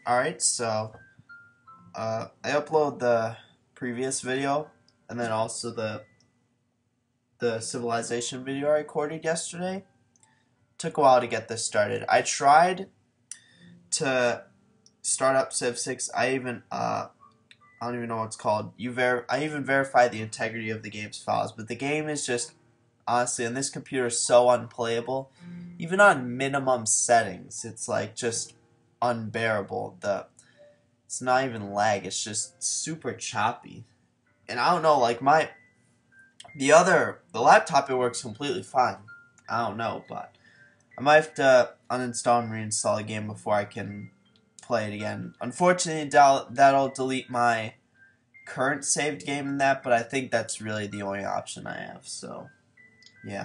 Alright, so I upload the previous video and then also the civilization video I recorded yesterday. Took a while to get this started. I tried to start up Civ 6. I don't even know what it's called. I even verified the integrity of the game's files, but the game is just honestly on this computer so unplayable. Even on minimum settings, it's like just unbearable. It's not even lag, it's just super choppy. And I don't know, like the laptop, it works completely fine. I don't know, but I might have to uninstall and reinstall the game before I can play it again. Unfortunately, that'll delete my current saved game in that, but I think that's really the only option I have, so yeah.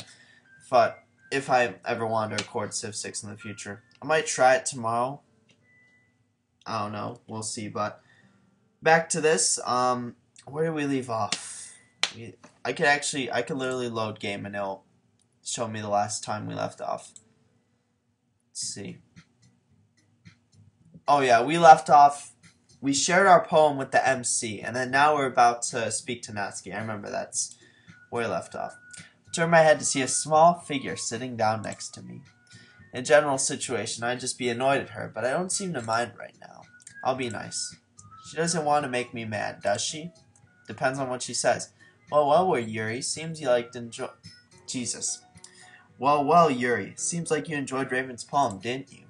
But if I ever want to record Civ 6 in the future, I might try it tomorrow. I don't know, we'll see. But back to this. Where did we leave off? I could literally load game and it'll show me the last time we left off. Let's see. Oh yeah, we left off. We shared our poem with the MC, and then now we're about to speak to Natsuki. I remember that's where we left off. I turned my head to see a small figure sitting down next to me. In a general situation, I'd just be annoyed at her, but I don't seem to mind right now. I'll be nice. She doesn't want to make me mad, does she? Depends on what she says. Well, Yuri, seems you liked enjoy... Jesus. Well, Yuri, seems like you enjoyed Raven's poem, didn't you?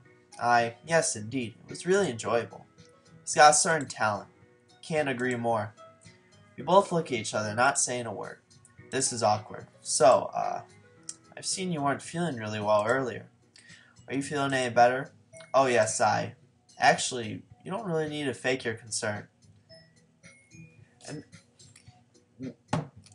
Yes, indeed. It was really enjoyable. He's got a certain talent. Can't agree more. We both look at each other, not saying a word. This is awkward. So, I've seen you weren't feeling really well earlier. Are you feeling any better? Oh, yes, Actually, you don't really need to fake your concern. And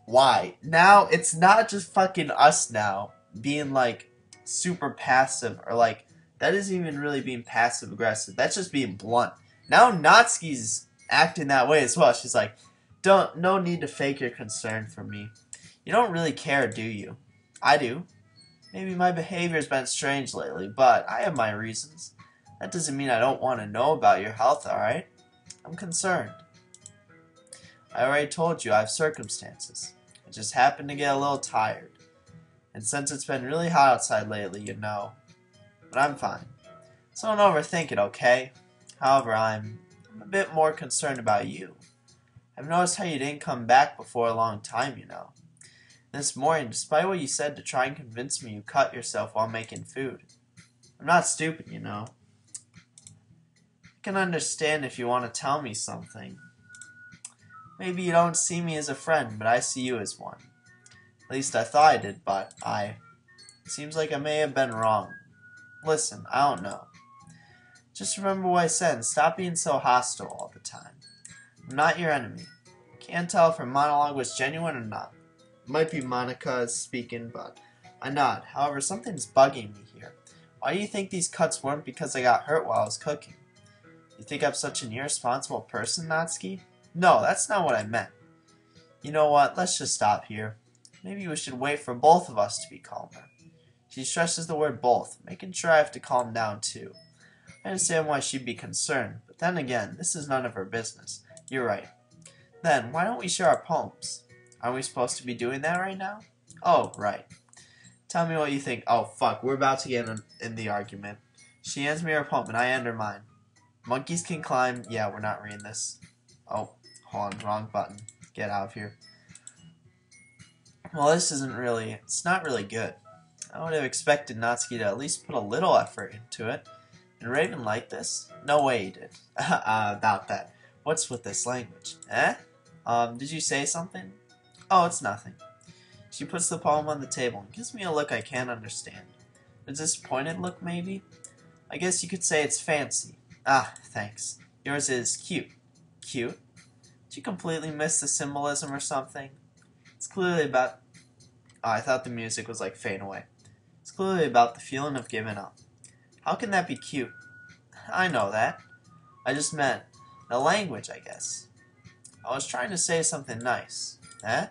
why? Now, it's not just fucking us now being, like, super passive, or, like, that isn't even really being passive-aggressive. That's just being blunt. Now Natsuki's acting that way as well. She's like, no need to fake your concern for me. You don't really care, do you? I do. Maybe my behavior's been strange lately, but I have my reasons. That doesn't mean I don't want to know about your health, alright? I'm concerned. I already told you I have circumstances. I just happen to get a little tired. And since it's been really hot outside lately, you know. But I'm fine. So don't overthink it, okay? However, I'm a bit more concerned about you. I've noticed how you didn't come back before a long time, you know. This morning, despite what you said to try and convince me, you cut yourself while making food. I'm not stupid, you know. I can understand if you want to tell me something. Maybe you don't see me as a friend, but I see you as one. At least I thought I did, but seems like I may have been wrong. Listen, I don't know. Just remember what I said and stop being so hostile all the time. I'm not your enemy. Can't tell if her monologue was genuine or not. It might be Monica speaking, but I nod. However, something's bugging me here. Why do you think these cuts weren't because I got hurt while I was cooking? You think I'm such an irresponsible person, Natsuki? No, that's not what I meant. You know what? Let's just stop here. Maybe we should wait for both of us to be calmer. She stresses the word both, making sure I have to calm down too. I understand why she'd be concerned, but then again, this is none of her business. You're right. Then, why don't we share our poems? Aren't we supposed to be doing that right now? Oh, right. Tell me what you think. Oh, fuck, we're about to get in the argument. She hands me her poem, and I hand her mine. Monkeys can climb. Yeah, we're not reading this. Oh, hold on, wrong button. Get out of here. Well, it's not really good. I would have expected Natsuki to at least put a little effort into it. Did Raven like this? No way he did. About that. What's with this language? Eh? Did you say something? Oh, it's nothing. She puts the poem on the table and gives me a look I can't understand. A disappointed look, maybe? I guess you could say it's fancy. Ah, thanks. Yours is cute. Cute? Did you completely miss the symbolism or something? It's clearly about... Oh, I thought the music was like fading away. It's clearly about the feeling of giving up. How can that be cute? I know that. I just meant the language, I guess. I was trying to say something nice. Eh?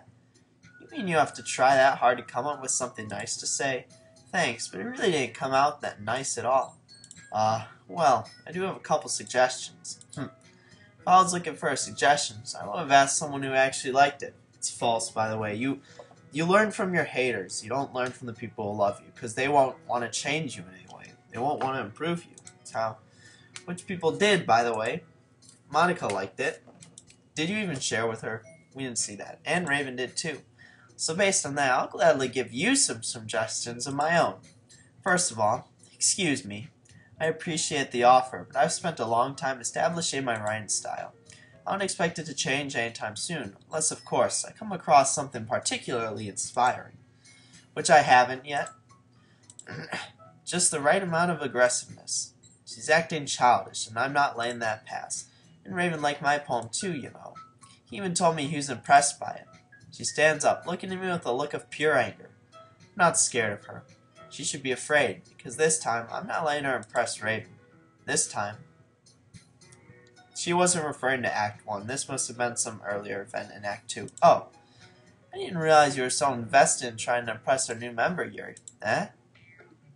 You mean you have to try that hard to come up with something nice to say? Thanks, but it really didn't come out that nice at all. Well, I do have a couple suggestions. If I was looking for suggestions, I would have asked someone who actually liked it. It's false, by the way. You learn from your haters. You don't learn from the people who love you, because they won't want to change you in any way. They won't want to improve you. That's how. Which people did, by the way. Monica liked it. Did you even share with her? We didn't see that. And Raven did too. So based on that, I'll gladly give you some suggestions of my own. First of all, excuse me. I appreciate the offer, but I've spent a long time establishing my writing style. I don't expect it to change anytime soon, unless, of course, I come across something particularly inspiring. Which I haven't yet. Just the right amount of aggressiveness. She's acting childish, and I'm not letting that pass. And Raven liked my poem too, you know. He even told me he was impressed by it. She stands up, looking at me with a look of pure anger. I'm not scared of her. She should be afraid, because this time, I'm not letting her impress Raven. This time. She wasn't referring to Act 1. This must have been some earlier event in Act 2. Oh, I didn't realize you were so invested in trying to impress our new member, Yuri. Eh?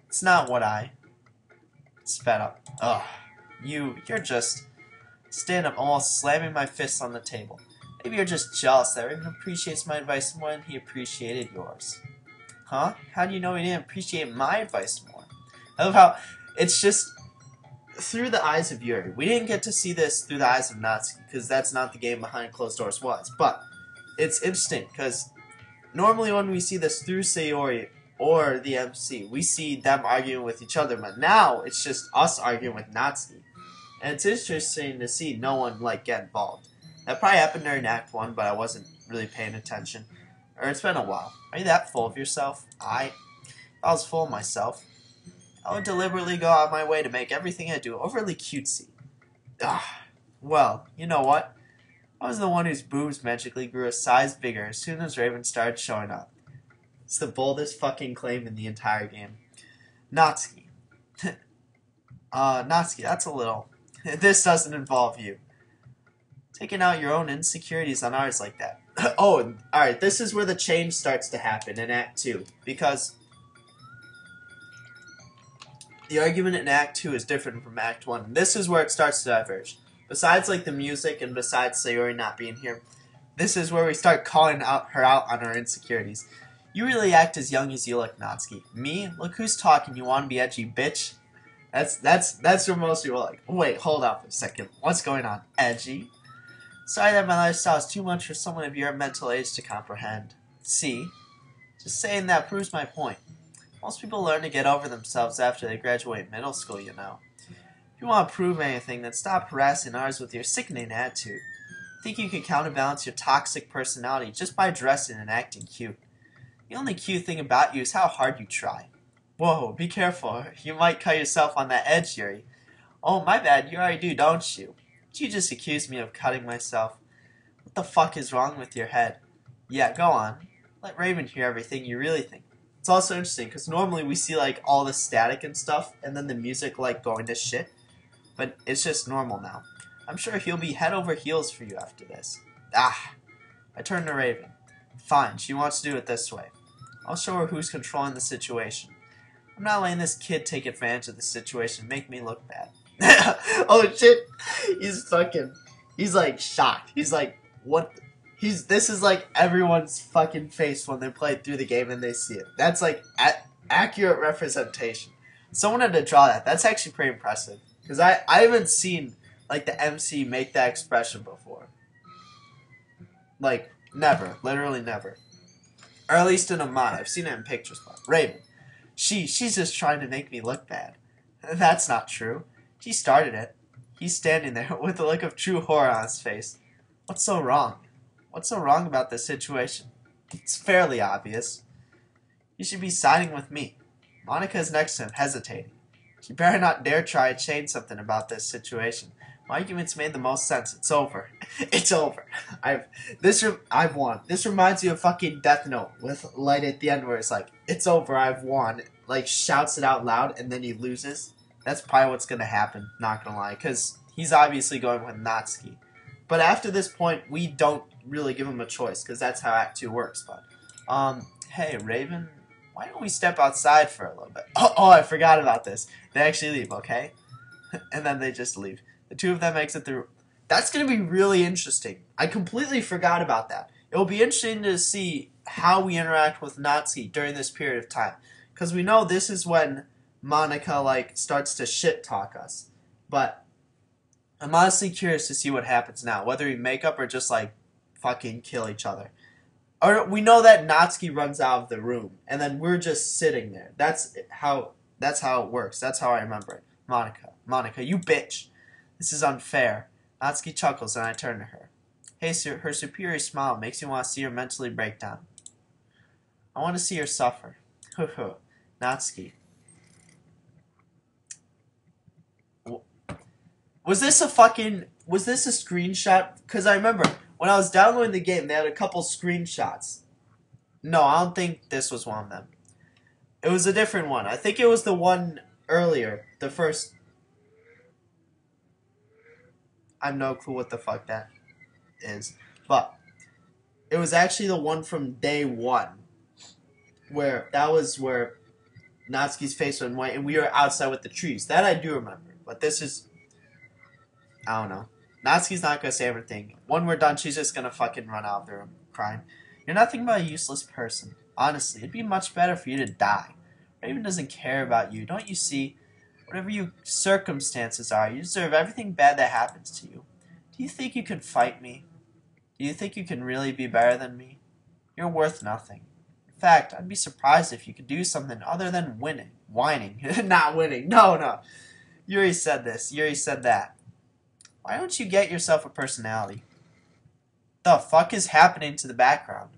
It's not what I... Sped up. Ugh. You're just... Stand up, almost slamming my fists on the table. Maybe you're just jealous that Raven appreciates my advice more than he appreciated yours. Huh? How do you know he didn't appreciate my advice more? I love how it's just through the eyes of Yuri. We didn't get to see this through the eyes of Natsuki, because that's not the game behind closed doors was. But it's interesting, because normally when we see this through Sayori or the MC, we see them arguing with each other, but now it's just us arguing with Natsuki. And it's interesting to see no one, like, get involved. That probably happened during Act 1, but I wasn't really paying attention. Or it's been a while. Are you that full of yourself? If I was full of myself, I would deliberately go out of my way to make everything I do overly cutesy. Well, you know what? I was the one whose boobs magically grew a size bigger as soon as Raven started showing up. It's the boldest fucking claim in the entire game. Natsuki. Natsuki, that's a little... This doesn't involve you. Taking out your own insecurities on ours like that. Oh, alright, this is where the change starts to happen in Act 2. Because the argument in Act 2 is different from Act 1. This is where it starts to diverge. Besides, like, the music and besides Sayori not being here, this is where we start calling her out on her insecurities. You really act as young as you look, Natsuki. Me? Look who's talking, you wanna be edgy, bitch? That's where most people are like, wait, hold up a second. What's going on? Edgy? Sorry that my lifestyle is too much for someone of your mental age to comprehend. See? Just saying that proves my point. Most people learn to get over themselves after they graduate middle school, you know. If you want to prove anything, then stop harassing ours with your sickening attitude. Think you can counterbalance your toxic personality just by dressing and acting cute. The only cute thing about you is how hard you try. Whoa, be careful. You might cut yourself on that edge, Yuri. Oh, my bad. You already do, don't you? You just accused me of cutting myself. What the fuck is wrong with your head? Yeah, go on. Let Raven hear everything you really think. It's also interesting, because normally we see, like, all the static and stuff, and then the music, like, going to shit. But it's just normal now. I'm sure he'll be head over heels for you after this. I turned to Raven. Fine, she wants to do it this way. I'll show her who's controlling the situation. I'm not letting this kid take advantage of the situation and make me look bad. Oh shit! He's like shocked. He's like, what? This is like everyone's fucking face when they play through the game and they see it. That's like accurate representation. Someone had to draw that. That's actually pretty impressive. Because I haven't seen like the MC make that expression before. Like, never. Literally never. Or at least in a mod. I've seen it in pictures, but Raven. She's just trying to make me look bad. That's not true. She started it. He's standing there with a look of true horror on his face. What's so wrong? What's so wrong about this situation? It's fairly obvious. You should be siding with me. Monica is next to him, hesitating. She better not dare try to change something about this situation. My argument's made the most sense. It's over. It's over. I've won. This reminds me of fucking Death Note with Light at the end where it's like, it's over, I've won. Like, shouts it out loud and then he loses. That's probably what's going to happen, not going to lie. Because he's obviously going with Natsuki. But after this point, we don't really give him a choice. Because that's how Act 2 works. But, hey, Raven, why don't we step outside for a little bit? Oh, I forgot about this. They actually leave, okay? And then they just leave. The two of them exit the room. That's going to be really interesting. I completely forgot about that. It will be interesting to see how we interact with Natsuki during this period of time. Because we know this is when Monica, like, starts to shit-talk us. But I'm honestly curious to see what happens now. Whether we make up or just, like, fucking kill each other. Or we know that Natsuki runs out of the room. And then we're just sitting there. That's how it works. That's how I remember it. Monica, you bitch. This is unfair. Natsuki chuckles and I turn to her. Hey, sir, her superior smile makes me want to see her mentally break down. I want to see her suffer. Natsuki. Was this a screenshot? Because I remember when I was downloading the game, they had a couple screenshots. No, I don't think this was one of them. It was a different one. I think it was the one earlier. The first. I have no clue what the fuck that is. But it was actually the one from day one. That was where Natsuki's face went white and we were outside with the trees. That I do remember. But this is... I don't know. Natsuki's not going to say everything. When we're done, she's just going to fucking run out of the room crying. You're nothing but a useless person. Honestly, it'd be much better for you to die. Raven doesn't care about you. Don't you see? Whatever your circumstances are, you deserve everything bad that happens to you. Do you think you can fight me? Do you think you can really be better than me? You're worth nothing. In fact, I'd be surprised if you could do something other than whining. Not winning. No. Yuri said this. Yuri said that. Why don't you get yourself a personality? The fuck is happening to the background?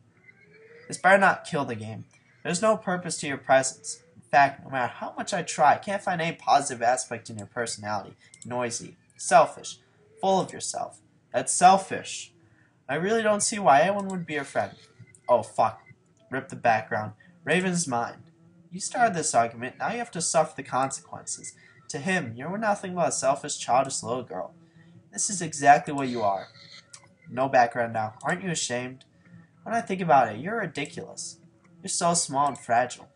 This better not kill the game. There's no purpose to your presence. In fact, no matter how much I try, I can't find any positive aspect in your personality. Noisy, selfish, full of yourself. That's selfish. I really don't see why anyone would be your friend. Oh, fuck. Rip the background. Raven's mine. You started this argument, now you have to suffer the consequences. To him, you're nothing but a selfish, childish little girl. This is exactly what you are. No background now. Aren't you ashamed? When I think about it, you're ridiculous. You're so small and fragile.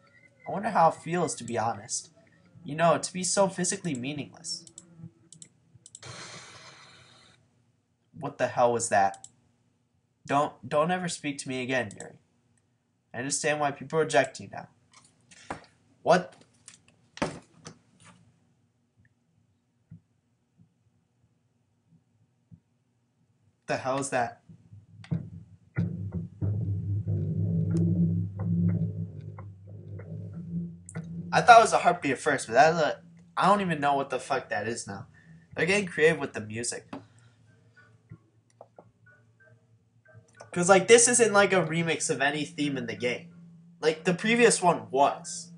I wonder how it feels, to be honest. You know, to be so physically meaningless. What the hell was that? Don't ever speak to me again, Yuri. I understand why people reject you now. What? The hell is that? I thought it was a heartbeat at first, but I don't even know what the fuck that is now. They're getting creative with the music. Because, like, this isn't, like, a remix of any theme in the game. Like, the previous one was.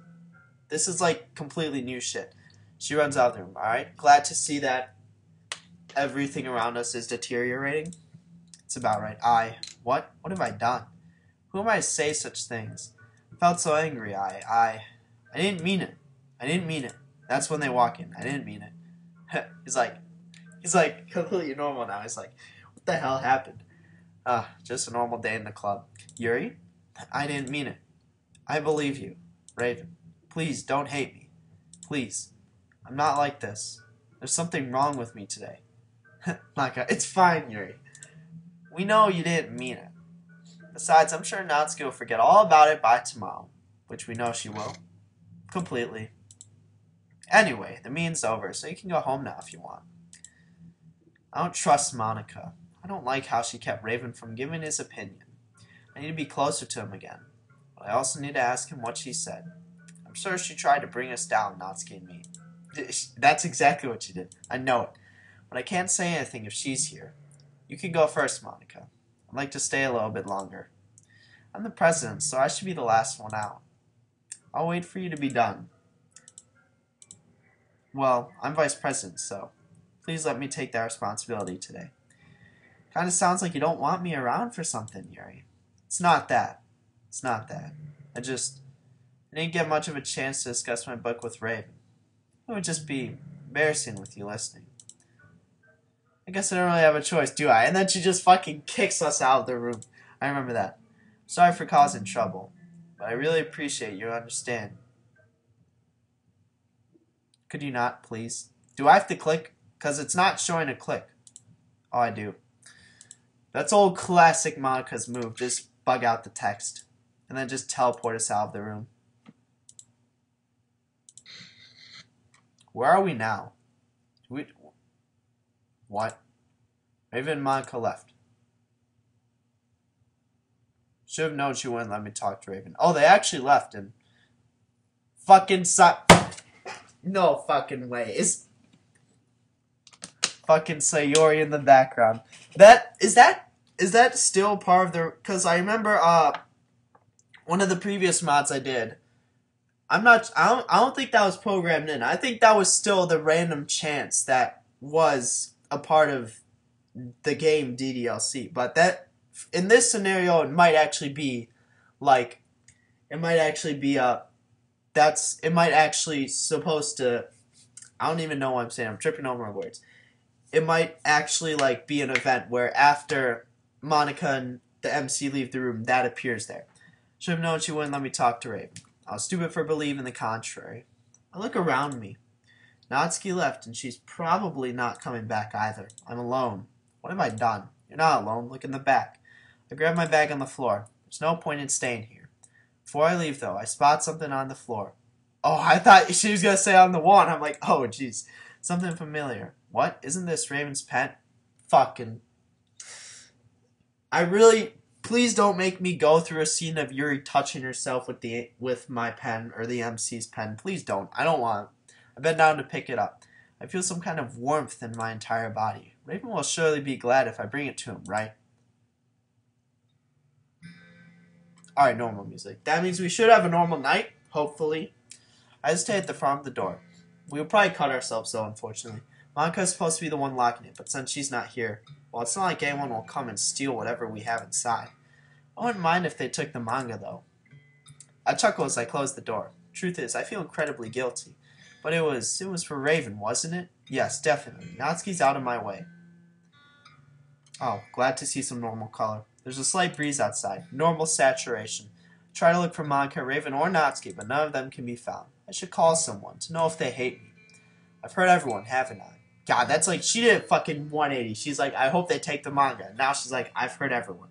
This is, like, completely new shit. She runs out of the room, alright? Glad to see that everything around us is deteriorating. It's about right. What? What have I done? Who am I to say such things? I felt so angry. I didn't mean it. I didn't mean it. That's when they walk in. I didn't mean it. He's like completely normal now. He's like, what the hell happened? Just a normal day in the club. Yuri? I didn't mean it. I believe you. Raven. Please, don't hate me. Please. I'm not like this. There's something wrong with me today. It's fine, Yuri. We know you didn't mean it. Besides, I'm sure Natsuki will forget all about it by tomorrow. Which we know she will. Completely. Anyway, the meeting's over, so you can go home now if you want. I don't trust Monica. I don't like how she kept Raven from giving his opinion. I need to be closer to him again. But I also need to ask him what she said. I'm sure she tried to bring us down, Natsuki and me. That's exactly what she did. I know it. But I can't say anything if she's here. You can go first, Monica. I'd like to stay a little bit longer. I'm the president, so I should be the last one out. I'll wait for you to be done. Well, I'm vice president, so please let me take that responsibility today. Kinda sounds like you don't want me around for something, Yuri. It's not that. It's not that. I didn't get much of a chance to discuss my book with Raven. It would just be embarrassing with you listening. I guess I don't really have a choice, do I? And then she just fucking kicks us out of the room. I remember that. Sorry for causing trouble, but I really appreciate your understanding. Could you not, please? Do I have to click? Because it's not showing a click. Oh, I do. That's old classic Monica's move. Just bug out the text. And then just teleport us out of the room. Where are we now? What? Raven and Monica left. Should have known she wouldn't let me talk to Raven. Oh, they actually left and fucking no fucking way. Is fucking Sayori in the background. Is that still part of the, cuz I remember one of the previous mods I did. I don't think that was programmed in. I think that was still the random chance that was a part of the game DDLC. But that in this scenario it might actually be like it might actually supposed to, I don't even know what I'm saying. I'm tripping over my words. It might actually like be an event where after Monica and the MC leave the room, that appears there. Should have known she wouldn't let me talk to Raven. I was stupid for believing the contrary. I look around me. Natsuki left, and she's probably not coming back either. I'm alone. What have I done? You're not alone. Look in the back. I grab my bag on the floor. There's no point in staying here. Before I leave, though, I spot something on the floor. Oh, I thought she was going to say on the wall, and I'm like, oh, jeez. Something familiar. What? Isn't this Raven's pet? Fucking. Please don't make me go through a scene of Yuri touching herself with my pen or the MC's pen. Please don't. I don't want it. I bend down to pick it up. I feel some kind of warmth in my entire body. Raven will surely be glad if I bring it to him, right? Alright, normal music. That means we should have a normal night, hopefully. I hesitate at the front of the door. We will probably cut ourselves though, unfortunately. Monica is supposed to be the one locking it, but since she's not here, well, it's not like anyone will come and steal whatever we have inside. I wouldn't mind if they took the manga, though. I chuckle as I close the door. Truth is, I feel incredibly guilty. But it was for Raven, wasn't it? Yes, definitely. Natsuki's out of my way. Oh, glad to see some normal color. There's a slight breeze outside. Normal saturation. Try to look for Monica, Raven, or Natsuki, but none of them can be found. I should call someone to know if they hate me. I've heard everyone, haven't I? God, that's like, she did a fucking 180. She's like, I hope they take the manga. Now she's like, I've heard everyone.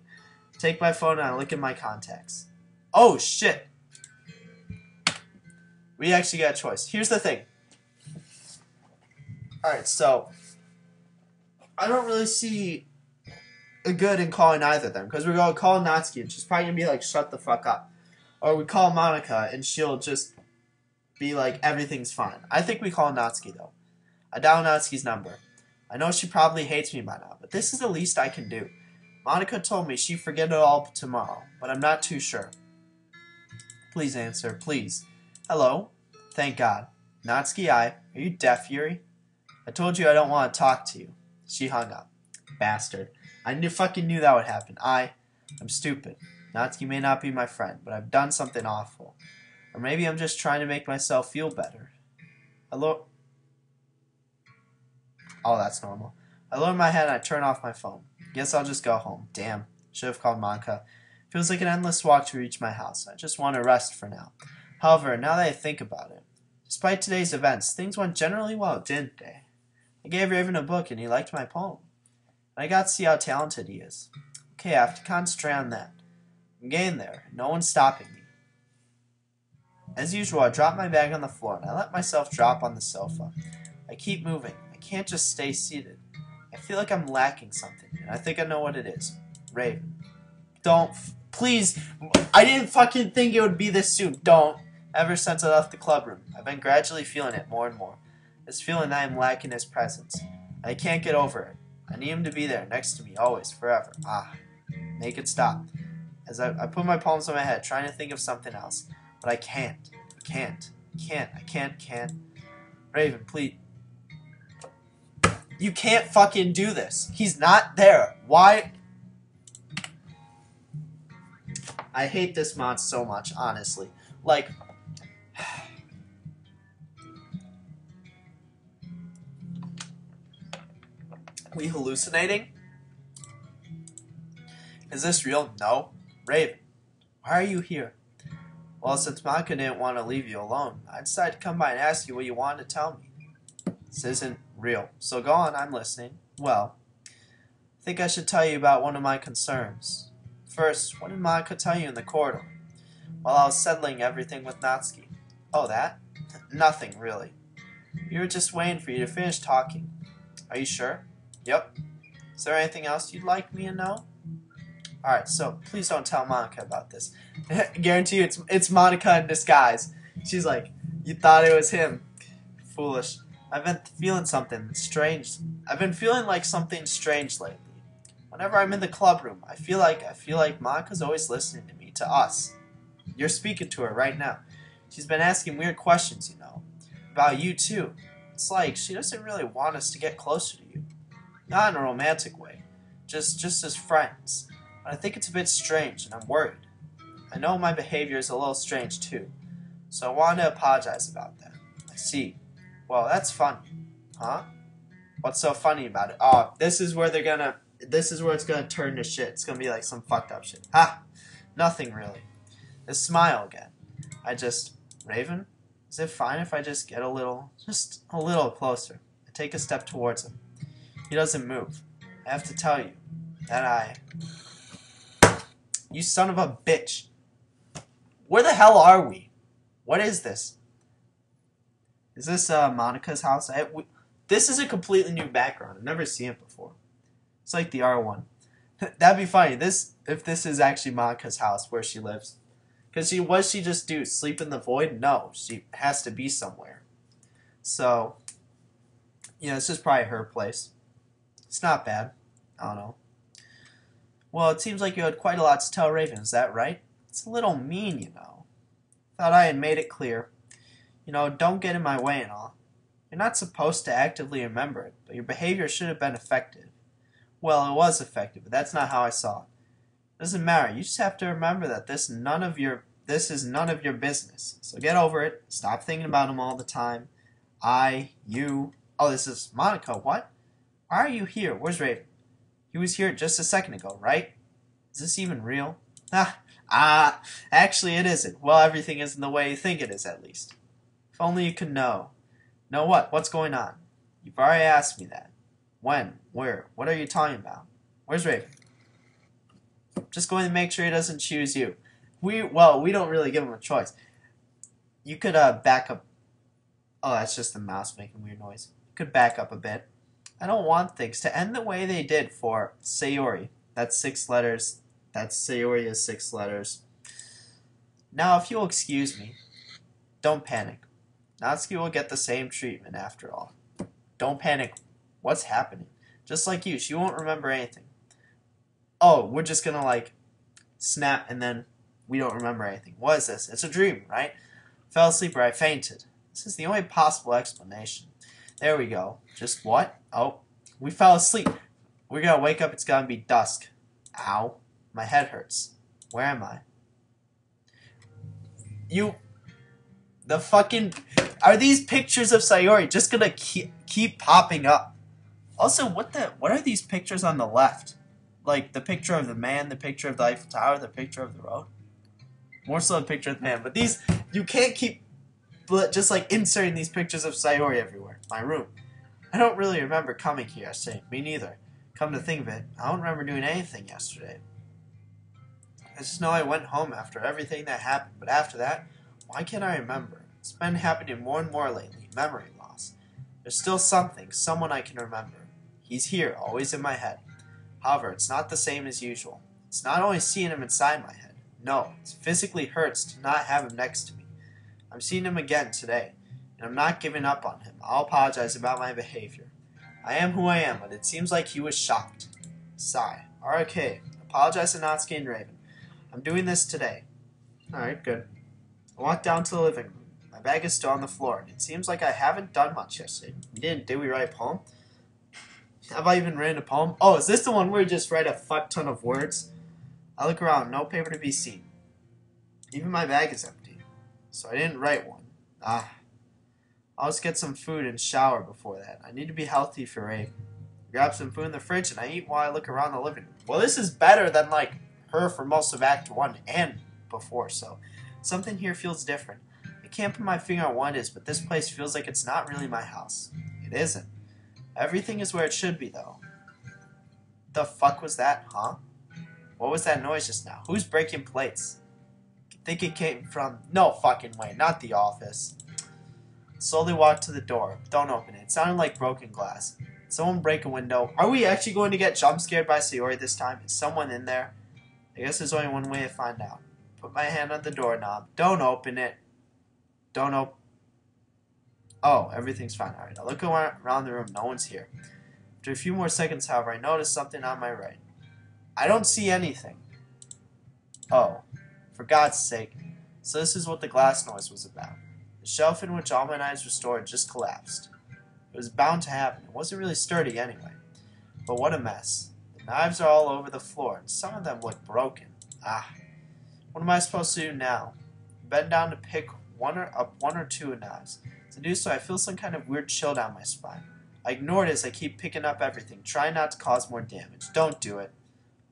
Take my phone and I look at my contacts. Oh, shit. We actually got a choice. Here's the thing. Alright, so I don't really see a good in calling either of them. Because we're going to call Natsuki and she's probably going to be like, shut the fuck up. Or we call Monica and she'll just be like, everything's fine. I think we call Natsuki, though. I dial Natsuki's number. I know she probably hates me by now, but this is the least I can do. Monica told me she'd forget it all tomorrow, but I'm not too sure. Please answer, please. Hello? Thank God. Natsuki, are you deaf, Yuri? I told you I don't want to talk to you. She hung up. Bastard. I fucking knew that would happen. I'm stupid. Natsuki may not be my friend, but I've done something awful. Or maybe I'm just trying to make myself feel better. Hello? Oh, that's normal. I lower my head and I turn off my phone. Guess I'll just go home. Damn. Should have called Monica. Feels like an endless walk to reach my house. I just want to rest for now. However, now that I think about it, despite today's events, things went generally well, didn't they? I gave Raven a book and he liked my poem. And I got to see how talented he is. Okay, I have to concentrate on that. I'm getting there. No one's stopping me. As usual, I drop my bag on the floor and I let myself drop on the sofa. I keep moving. I can't just stay seated. I feel like I'm lacking something, and I think I know what it is. Raven. Don't. Please. I didn't fucking think it would be this soon. Don't. Ever since I left the club room, I've been gradually feeling it more and more. This feeling that I'm lacking his presence. And I can't get over it. I need him to be there, next to me, always, forever. Make it stop. As I put my palms on my head, trying to think of something else. But I can't. I can't. Raven, please. You can't fucking do this. He's not there. Why? I hate this mod so much, honestly. Like, we hallucinating? Is this real? No. Raven, why are you here? Well, since Monica didn't want to leave you alone, I decided to come by and ask you what you wanted to tell me. This isn't real. So go on, I'm listening. Well, I think I should tell you about one of my concerns. First, what did Monica tell you in the corridor while I was settling everything with Natsuki? Oh, that? Nothing, really. We were just waiting for you to finish talking. Are you sure? Yep. Is there anything else you'd like me to know? Alright, so please don't tell Monica about this. Guarantee you it's Monica in disguise. She's like, you thought it was him. Foolish. I've been feeling something strange. I've been feeling like something strange lately. Whenever I'm in the club room, I feel like Monica's always listening to me, to us. You're speaking to her right now. She's been asking weird questions, you know. About you too. It's like she doesn't really want us to get closer to you. Not in a romantic way. Just as friends. But I think it's a bit strange and I'm worried. I know my behavior is a little strange too. So I wanted to apologize about that. I see. Well, that's funny. Huh? What's so funny about it? Oh, this is where it's gonna turn to shit. It's gonna be like some fucked up shit. Ha! Nothing really. This smile again. Raven? Is it fine if I just get just a little closer? I take a step towards him. He doesn't move. I have to tell you that You son of a bitch. Where the hell are we? What is this? Is this Monica's house? This is a completely new background. I've never seen it before. It's like the R1. That'd be funny. If this is actually Monica's house where she lives. Because what does she just do? Sleep in the void? No. She has to be somewhere. So, this is probably her place. It's not bad. I don't know. Well, it seems like you had quite a lot to tell Raven. Is that right? It's a little mean, you know. Thought I had made it clear. Don't get in my way and all. You're not supposed to actively remember it, but your behavior should have been effective. Well, it was effective, but that's not how I saw it. It doesn't matter. You just have to remember that this is none of your business. So get over it. Stop thinking about him all the time. You. Oh, this is Monica. What? Why are you here? Where's Raven? He was here just a second ago, right? Is this even real? Actually it isn't. Well, everything isn't the way you think it is, at least. If only you could know. Know what? What's going on? You've already asked me that. When? Where? What are you talking about? Where's Raven? Just going to make sure he doesn't choose you. We don't really give him a choice. You could back up. Oh, that's just the mouse making weird noise. You could back up a bit. I don't want things to end the way they did for Sayori. That's 6 letters. Sayori is 6 letters. Now, if you'll excuse me, don't panic. Natsuki will get the same treatment after all. Don't panic. What's happening? Just like you, she won't remember anything. Oh, we're just gonna snap and then we don't remember anything. What is this? It's a dream, right? Fell asleep or I fainted. This is the only possible explanation. There we go. Just what? Oh, we fell asleep. We're gonna wake up, it's gonna be dusk. Ow. My head hurts. Where am I? Are these pictures of Sayori just gonna keep popping up? Also, what are these pictures on the left? Like the picture of the man, the picture of the Eiffel Tower, the picture of the road? More so the picture of the man. But these, you can't keep just inserting these pictures of Sayori everywhere. My room. I don't really remember coming here yesterday. Me neither. Come to think of it, I don't remember doing anything yesterday. I just know I went home after everything that happened, but after that, why can't I remember? It's been happening more and more lately. Memory loss. There's still someone I can remember. He's here, always in my head. However, it's not the same as usual. It's not only seeing him inside my head. No, it physically hurts to not have him next to me. I'm seeing him again today, and I'm not giving up on him. I'll apologize about my behavior. I am who I am, but it seems like he was shocked. Sigh. Okay. Apologize to Natsuki and Raven. I'm doing this today. Alright, good. I walked down to the living room. My bag is still on the floor, and it seems like I haven't done much yesterday. Did we write a poem? Have I even written a poem? Oh, is this the one where you just write a fuck ton of words? I look around, no paper to be seen. Even my bag is empty, so I didn't write one. I'll just get some food and shower before that. I need to be healthy for Raven. Grab some food in the fridge and I eat while I look around the living room. Well, this is better than her for most of Act 1 and before, so something here feels different. I can't put my finger on what it is, but this place feels like it's not really my house. It isn't. Everything is where it should be, though. The fuck was that, huh? What was that noise just now? Who's breaking plates? I think it came from... No fucking way, not the office. Slowly walked to the door. Don't open it. It sounded like broken glass. Someone break a window. Are we actually going to get jump scared by Sayori this time? Is someone in there? I guess there's only one way to find out. Put my hand on the doorknob. Don't open it. Don't open... Oh, everything's fine. Alright, I look around the room. No one's here. After a few more seconds, however, I notice something on my right. I don't see anything. Oh, for God's sake. So this is what the glass noise was about. The shelf in which all my knives were stored just collapsed. It was bound to happen. It wasn't really sturdy anyway. But what a mess. The knives are all over the floor, and some of them look broken. Ah. What am I supposed to do now? Bend down to pick one or two knives. To do so, I feel some kind of weird chill down my spine. I ignore it as I keep picking up everything, trying not to cause more damage. Don't do it.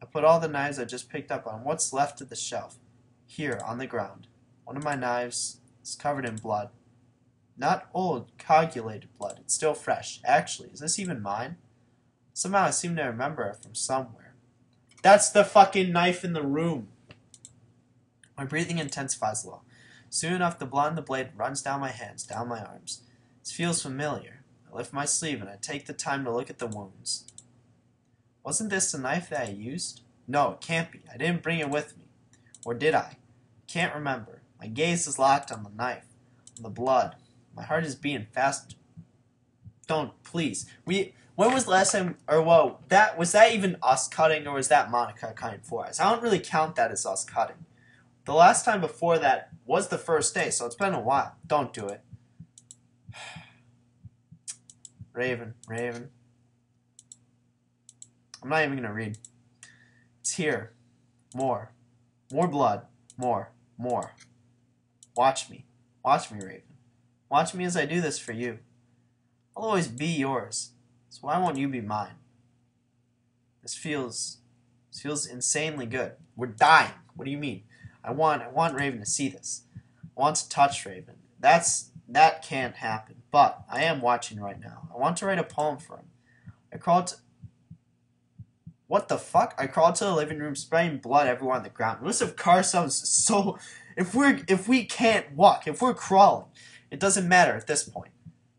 I put all the knives I just picked up on what's left of the shelf. Here, on the ground. One of my knives is covered in blood. Not old, coagulated blood. It's still fresh. Actually, is this even mine? Somehow I seem to remember it from somewhere. That's the fucking knife in the room. My breathing intensifies a little. Soon enough, the blood on the blade runs down my hands, down my arms. It feels familiar. I lift my sleeve and I take the time to look at the wounds. Wasn't this the knife that I used? No, it can't be. I didn't bring it with me. Or did I? Can't remember. My gaze is locked on the knife, on the blood. My heart is beating fast. Don't, please. When was the last time, or whoa, was that even us cutting, or was that Monica cutting for us? I don't really count that as us cutting. The last time before that was the first day, so it's been a while. Don't do it. Raven. I'm not even going to read. It's here. More. More blood. More. Watch me. Watch me, Raven. Watch me as I do this for you. I'll always be yours. So why won't you be mine? This feels insanely good. We're dying. What do you mean? I want Raven to see this. I want to touch Raven. That can't happen. But I am watching right now. I want to write a poem for him. What the fuck? I crawled to the living room, spraying blood everywhere on the ground. Notice if car sounds so... If we can't walk, if we're crawling, it doesn't matter at this point.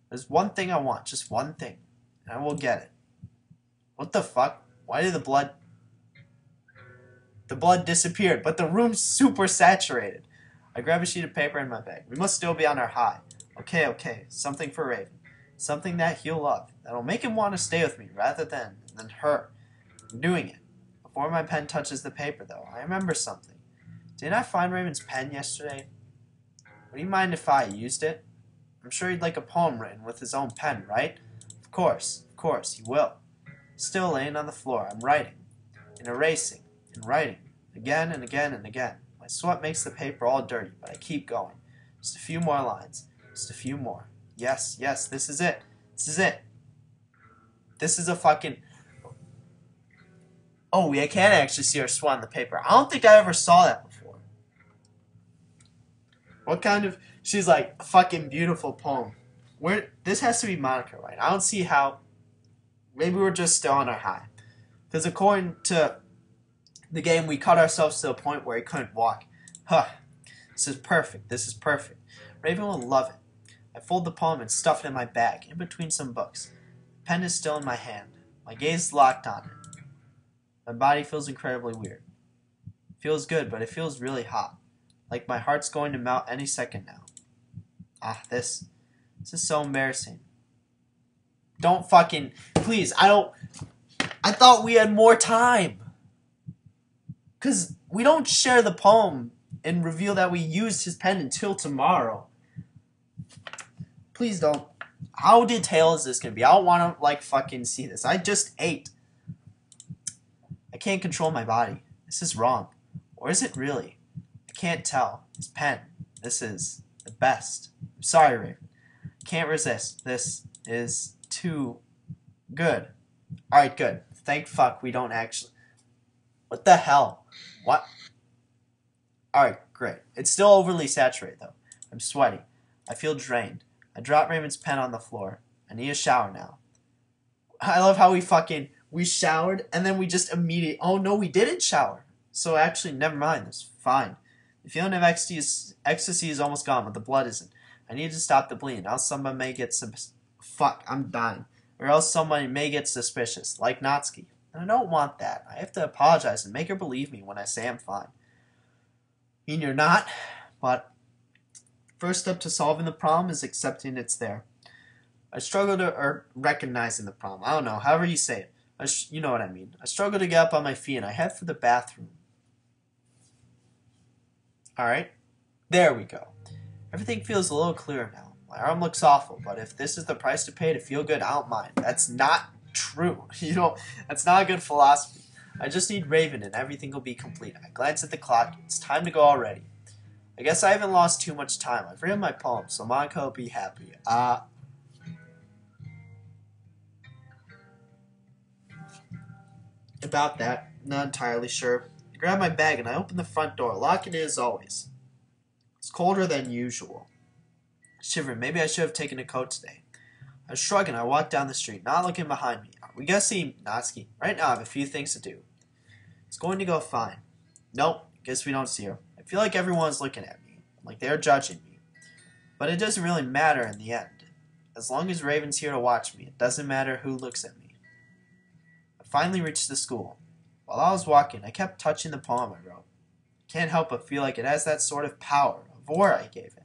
There's one thing I want, just one thing, and I will get it. What the fuck? Why did the blood... The blood disappeared, but the room's super saturated. I grab a sheet of paper in my bag. We must still be on our high. Okay. Something for Raven. Something that he'll love. That'll make him want to stay with me rather than her. I'm doing it. Before my pen touches the paper, though, I remember something. Didn't I find Raven's pen yesterday? Would he mind if I used it? I'm sure he'd like a poem written with his own pen, right? Of course, he will. Still laying on the floor, I'm writing. And erasing. And writing. Again and again and again. My sweat makes the paper all dirty, but I keep going. Just a few more lines. Just a few more. Yes, this is it. This is a fucking... Oh, I can actually see her sweat on the paper. I don't think I ever saw that before. What kind of... She's like, a fucking beautiful poem. This has to be Monica, right? I don't see how... Maybe we're just still on our high. Because according to the game, we cut ourselves to the point where he couldn't walk. This is perfect. Raven will love it. I fold the poem and stuff it in my bag, in between some books. The pen is still in my hand. My gaze is locked on it. My body feels incredibly weird. It feels good, but it feels really hot. Like my heart's going to melt any second now. This is so embarrassing. Don't fucking... Please, I thought we had more time. Because we don't share the poem and reveal that we used his pen until tomorrow. Please don't. How detailed is this going to be? I don't want to, fucking see this. I just ate. I can't control my body. This is wrong. Or is it really? I can't tell. His pen. This is the best. I'm sorry, Raven. Can't resist. This is too good. Alright, good. Thank fuck we don't actually... What the hell? What? Alright, great. It's still overly saturated, though. I'm sweaty. I feel drained. I drop Raven's pen on the floor. I need a shower now. I love how we showered and then we just immediately, oh no, we didn't shower. So actually, never mind, it's fine. The feeling of ecstasy is almost gone, but the blood isn't. I need to stop the bleeding, else someone may get fuck, I'm dying. Or else someone may get suspicious, like Natsuki. And I don't want that. I have to apologize and make her believe me when I say I'm fine. I mean, you're not, but first step to solving the problem is accepting it's there. I struggle or recognizing the problem. I don't know, however you say it. You know what I mean. I struggle to get up on my feet and I head for the bathroom. Alright, there we go. Everything feels a little clearer now. My arm looks awful, but if this is the price to pay to feel good, I don't mind. That's not true. That's not a good philosophy. I just need Raven and everything will be complete. I glance at the clock. It's time to go already. I guess I haven't lost too much time. I've written my poem, so Monica will be happy. About that, not entirely sure. I grab my bag and I open the front door, locking it as always. It's colder than usual. Shivering, maybe I should have taken a coat today. I shrug and I walk down the street, not looking behind me. We gotta see Natsuki. Right now I have a few things to do. It's going to go fine. Nope, guess we don't see her. I feel like everyone's looking at me, like they're judging me. But it doesn't really matter in the end. As long as Raven's here to watch me, it doesn't matter who looks at me. I finally reached the school. While I was walking, I kept touching the poem I wrote. I can't help but feel like it has that sort of power, of aura I gave it.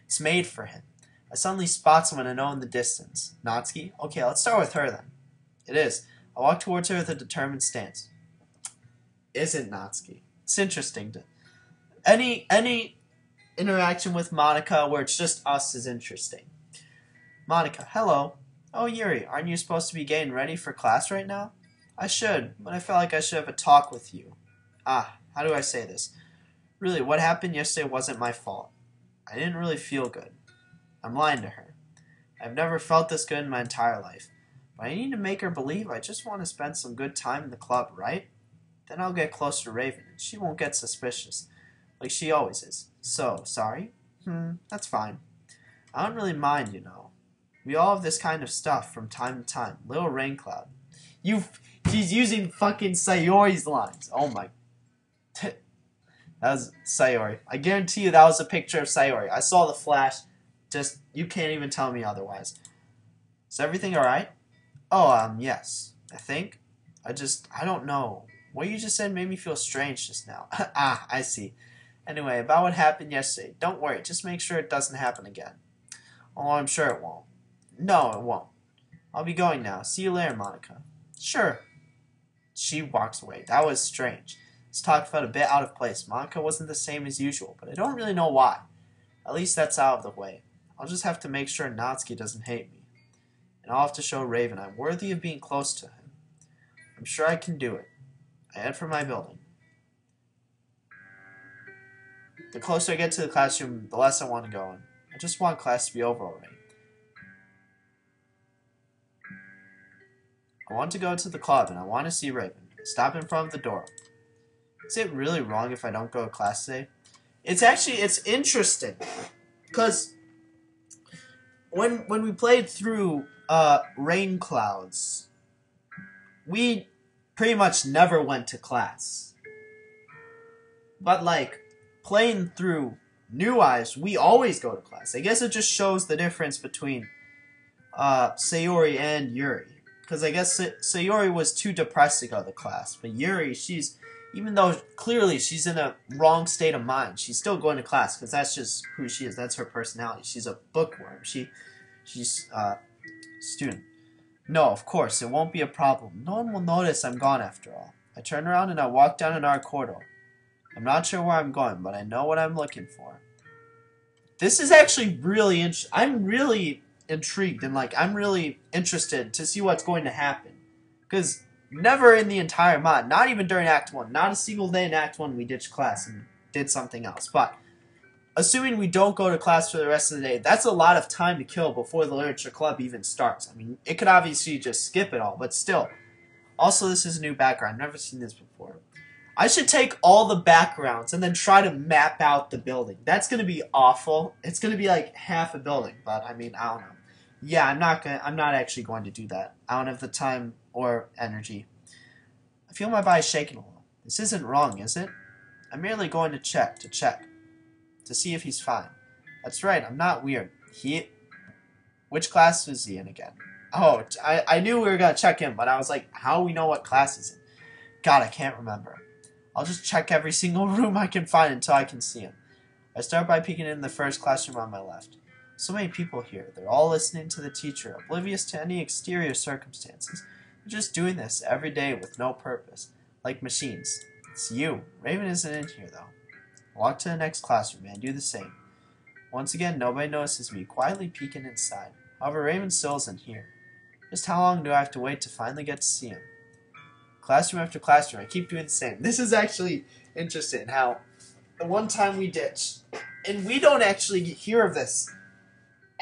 It's made for him. I suddenly spot someone I know in the distance. Natsuki? Okay, let's start with her then. It is. I walk towards her with a determined stance. Isn't Natsuki. It's interesting. Any interaction with Monica where it's just us is interesting. Monica, hello. Oh, Yuri, aren't you supposed to be getting ready for class right now? I should, but I felt like I should have a talk with you. How do I say this? Really, what happened yesterday wasn't my fault. I didn't really feel good. I'm lying to her. I've never felt this good in my entire life. But I need to make her believe I just want to spend some good time in the club, right? Then I'll get closer to Raven, and she won't get suspicious, like she always is. So, sorry? That's fine. I don't really mind, you know. We all have this kind of stuff from time to time. Little rain cloud. She's using fucking Sayori's lines. Oh my. That was Sayori. I guarantee you that was a picture of Sayori. I saw the flash. Just, you can't even tell me otherwise. Is everything alright? Oh, yes. I think. I don't know. What you just said made me feel strange just now. I see. Anyway, about what happened yesterday. Don't worry, just make sure it doesn't happen again. Oh, I'm sure it won't. No, it won't. I'll be going now. See you later, Monica. Sure. She walks away. That was strange. This talk felt a bit out of place. Monica wasn't the same as usual, but I don't really know why. At least that's out of the way. I'll just have to make sure Natsuki doesn't hate me. And I'll have to show Raven I'm worthy of being close to him. I'm sure I can do it. I head for my building. The closer I get to the classroom, the less I want to go in. I just want class to be over already. I want to go to the club and I want to see Raven. Stop in front of the door. Is it really wrong if I don't go to class today? It's interesting. Because when we played through Rain Clouds, we pretty much never went to class. But like playing through New Eyes, we always go to class. I guess it just shows the difference between Sayori and Yuri. Because I guess Sayori was too depressed to go to class. But Yuri, even though clearly she's in a wrong state of mind, she's still going to class because that's just who she is. That's her personality. She's a bookworm. She's a student. No, of course, it won't be a problem. No one will notice I'm gone after all. I turn around and I walk down an arched corridor. I'm not sure where I'm going, but I know what I'm looking for. This is actually really interesting. I'm really intrigued and I'm really interested to see what's going to happen. Because never in the entire mod, not even during Act 1, not a single day in Act 1 we ditched class and did something else. But assuming we don't go to class for the rest of the day, that's a lot of time to kill before the literature club even starts. I mean, it could obviously just skip it all, but still. Also, this is a new background. I've never seen this before. I should take all the backgrounds and then try to map out the building. That's going to be awful. It's going to be like half a building, but I mean, I don't know. Yeah, I'm not actually going to do that. I don't have the time or energy. I feel my body shaking a little. This isn't wrong, is it? I'm merely going to check, to see if he's fine. That's right, I'm not weird. Which class was he in again? Oh, I knew we were going to check him, but I was like, how do we know what class he's in? God, I can't remember. I'll just check every single room I can find until I can see him. I start by peeking in the first classroom on my left. So many people here. They're all listening to the teacher, oblivious to any exterior circumstances. They're just doing this every day with no purpose, like machines. It's you. Raven isn't in here, though. I walk to the next classroom and do the same. Once again, nobody notices me, quietly peeking inside. However, Raven still isn't here. Just how long do I have to wait to finally get to see him? Classroom after classroom, I keep doing the same. This is actually interesting how the one time we ditched, and we don't actually hear of this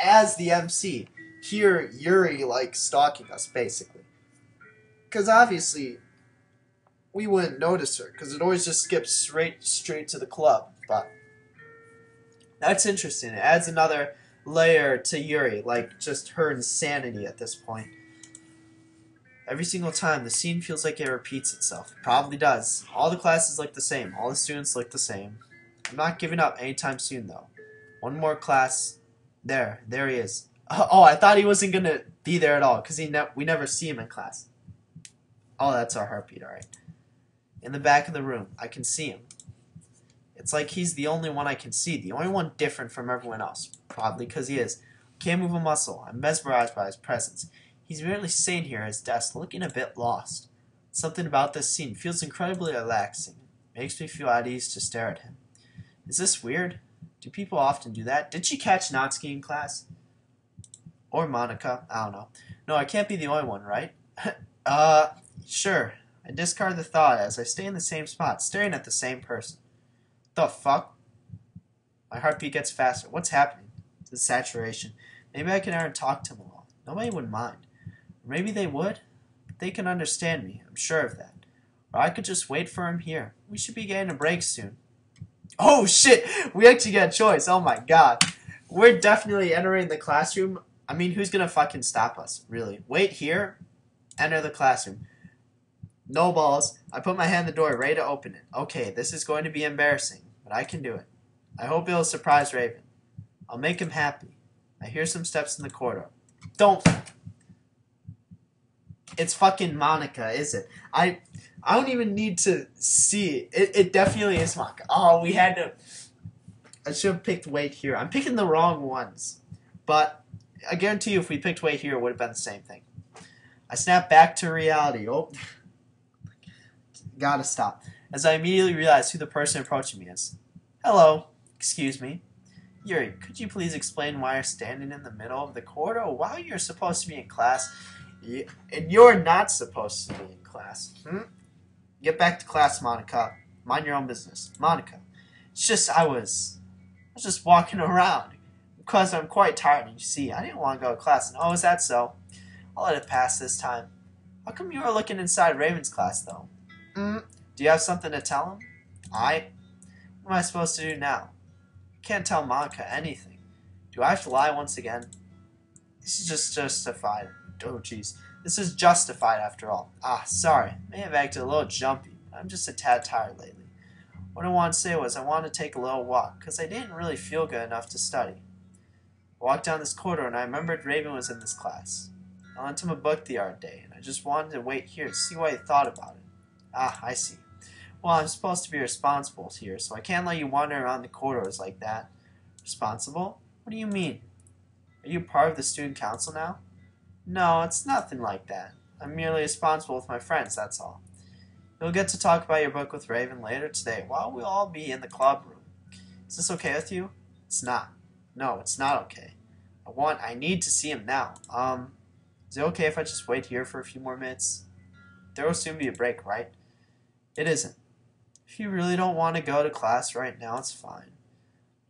as the MC, hear Yuri like stalking us basically. Because obviously we wouldn't notice her because it always just skips straight to the club. But that's interesting. It adds another layer to Yuri, like just her insanity at this point. Every single time, the scene feels like it repeats itself. It probably does. All the classes look the same. All the students look the same. I'm not giving up anytime soon, though. One more class. There he is. Oh, I thought he wasn't going to be there at all, because we never see him in class. Oh, that's our heartbeat, alright. In the back of the room, I can see him. It's like he's the only one I can see, the only one different from everyone else. Probably because he is. Can't move a muscle. I'm mesmerized by his presence. He's merely sitting here at his desk, looking a bit lost. Something about this scene feels incredibly relaxing. It makes me feel at ease to stare at him. Is this weird? Do people often do that? Did she catch Natsuki in class? Or Monica? I don't know. No, I can't be the only one, right? Sure. I discard the thought as I stay in the same spot, staring at the same person. The fuck? My heartbeat gets faster. What's happening? It's a saturation. Maybe I can talk to him alone. Nobody would mind. Or maybe they would. But they can understand me. I'm sure of that. Or I could just wait for him here. We should be getting a break soon. Oh shit! We actually get a choice. Oh my god. We're definitely entering the classroom. I mean, who's gonna fucking stop us, really? Wait here. Enter the classroom. No balls. I put my hand on the door, ready to open it. Okay, this is going to be embarrassing, but I can do it. I hope it'll surprise Raven. I'll make him happy. I hear some steps in the corridor. Don't. It's fucking Monica, is it? I don't even need to see it. It definitely is Monica. Oh, we had to. I should have picked wait here. I'm picking the wrong ones. But I guarantee you if we picked wait here, it would have been the same thing. I snap back to reality. Oh. Gotta stop. As I immediately realize who the person approaching me is. Hello. Excuse me. Yuri, could you please explain why you're standing in the middle of the corridor while you're supposed to be in class? And you're not supposed to be in class. Get back to class, Monica. Mind your own business. Monica. It's just I was just walking around. Because I'm quite tired, and you see, I didn't want to go to class. And oh, is that so? I'll let it pass this time. How come you were looking inside Raven's class, though? Do you have something to tell him? What am I supposed to do now? I can't tell Monica anything. Do I have to lie once again? This is just justified. Oh, jeez. This is justified after all. Sorry. May have acted a little jumpy. I'm just a tad tired lately. What I wanted to say was I wanted to take a little walk, because I didn't really feel good enough to study. I walked down this corridor, and I remembered Raven was in this class. I lent him a book the other day, and I just wanted to wait here to see what he thought about it. I see. Well, I'm supposed to be responsible here, so I can't let you wander around the corridors like that. Responsible? What do you mean? Are you part of the student council now? No, it's nothing like that. I'm merely responsible with my friends, that's all. You'll get to talk about your book with Raven later today while we'll all be in the club room. Is this okay with you? It's not. No, it's not okay. I need to see him now. Is it okay if I just wait here for a few more minutes? There will soon be a break, right? It isn't. If you really don't want to go to class right now, it's fine.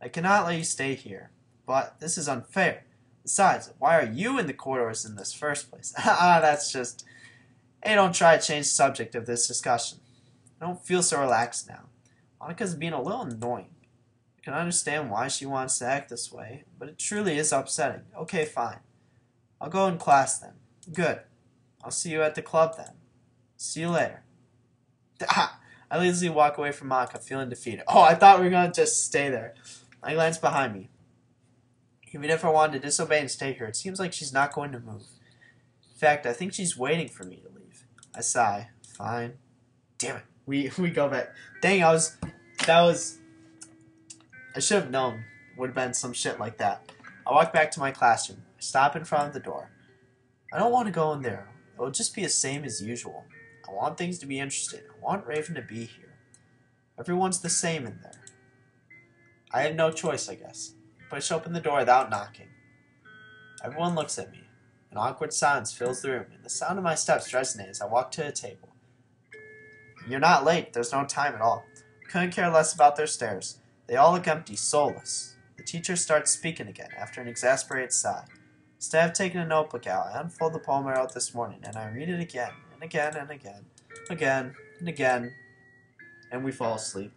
I cannot let you stay here. But this is unfair. Besides, why are you in the corridors in this first place? That's just... Hey, don't try to change the subject of this discussion. I don't feel so relaxed now. Monica's being a little annoying. I can understand why she wants to act this way, but it truly is upsetting. Okay, fine. I'll go in class then. Good. I'll see you at the club then. See you later. Ah! I lazily walk away from Monica, feeling defeated. Oh, I thought we were going to just stay there. I glance behind me. Even if I wanted to disobey and stay here, it seems like she's not going to move. In fact, I think she's waiting for me to leave. I sigh. Fine. Damn it. We go back. Dang, I should have known. Would have been some shit like that. I walk back to my classroom. I stop in front of the door. I don't want to go in there. It will just be the same as usual. I want things to be interesting. I want Raven to be here. Everyone's the same in there. I have no choice, I guess. I push open the door without knocking. Everyone looks at me. An awkward silence fills the room, and the sound of my steps resonates as I walk to the table. You're not late. There's no time at all. I couldn't care less about their stares. They all look empty, soulless. The teacher starts speaking again, after an exasperated sigh. Instead of taking a notebook out, I unfold the poem I wrote this morning, and I read it again, and again, and again, again, and again, and we fall asleep.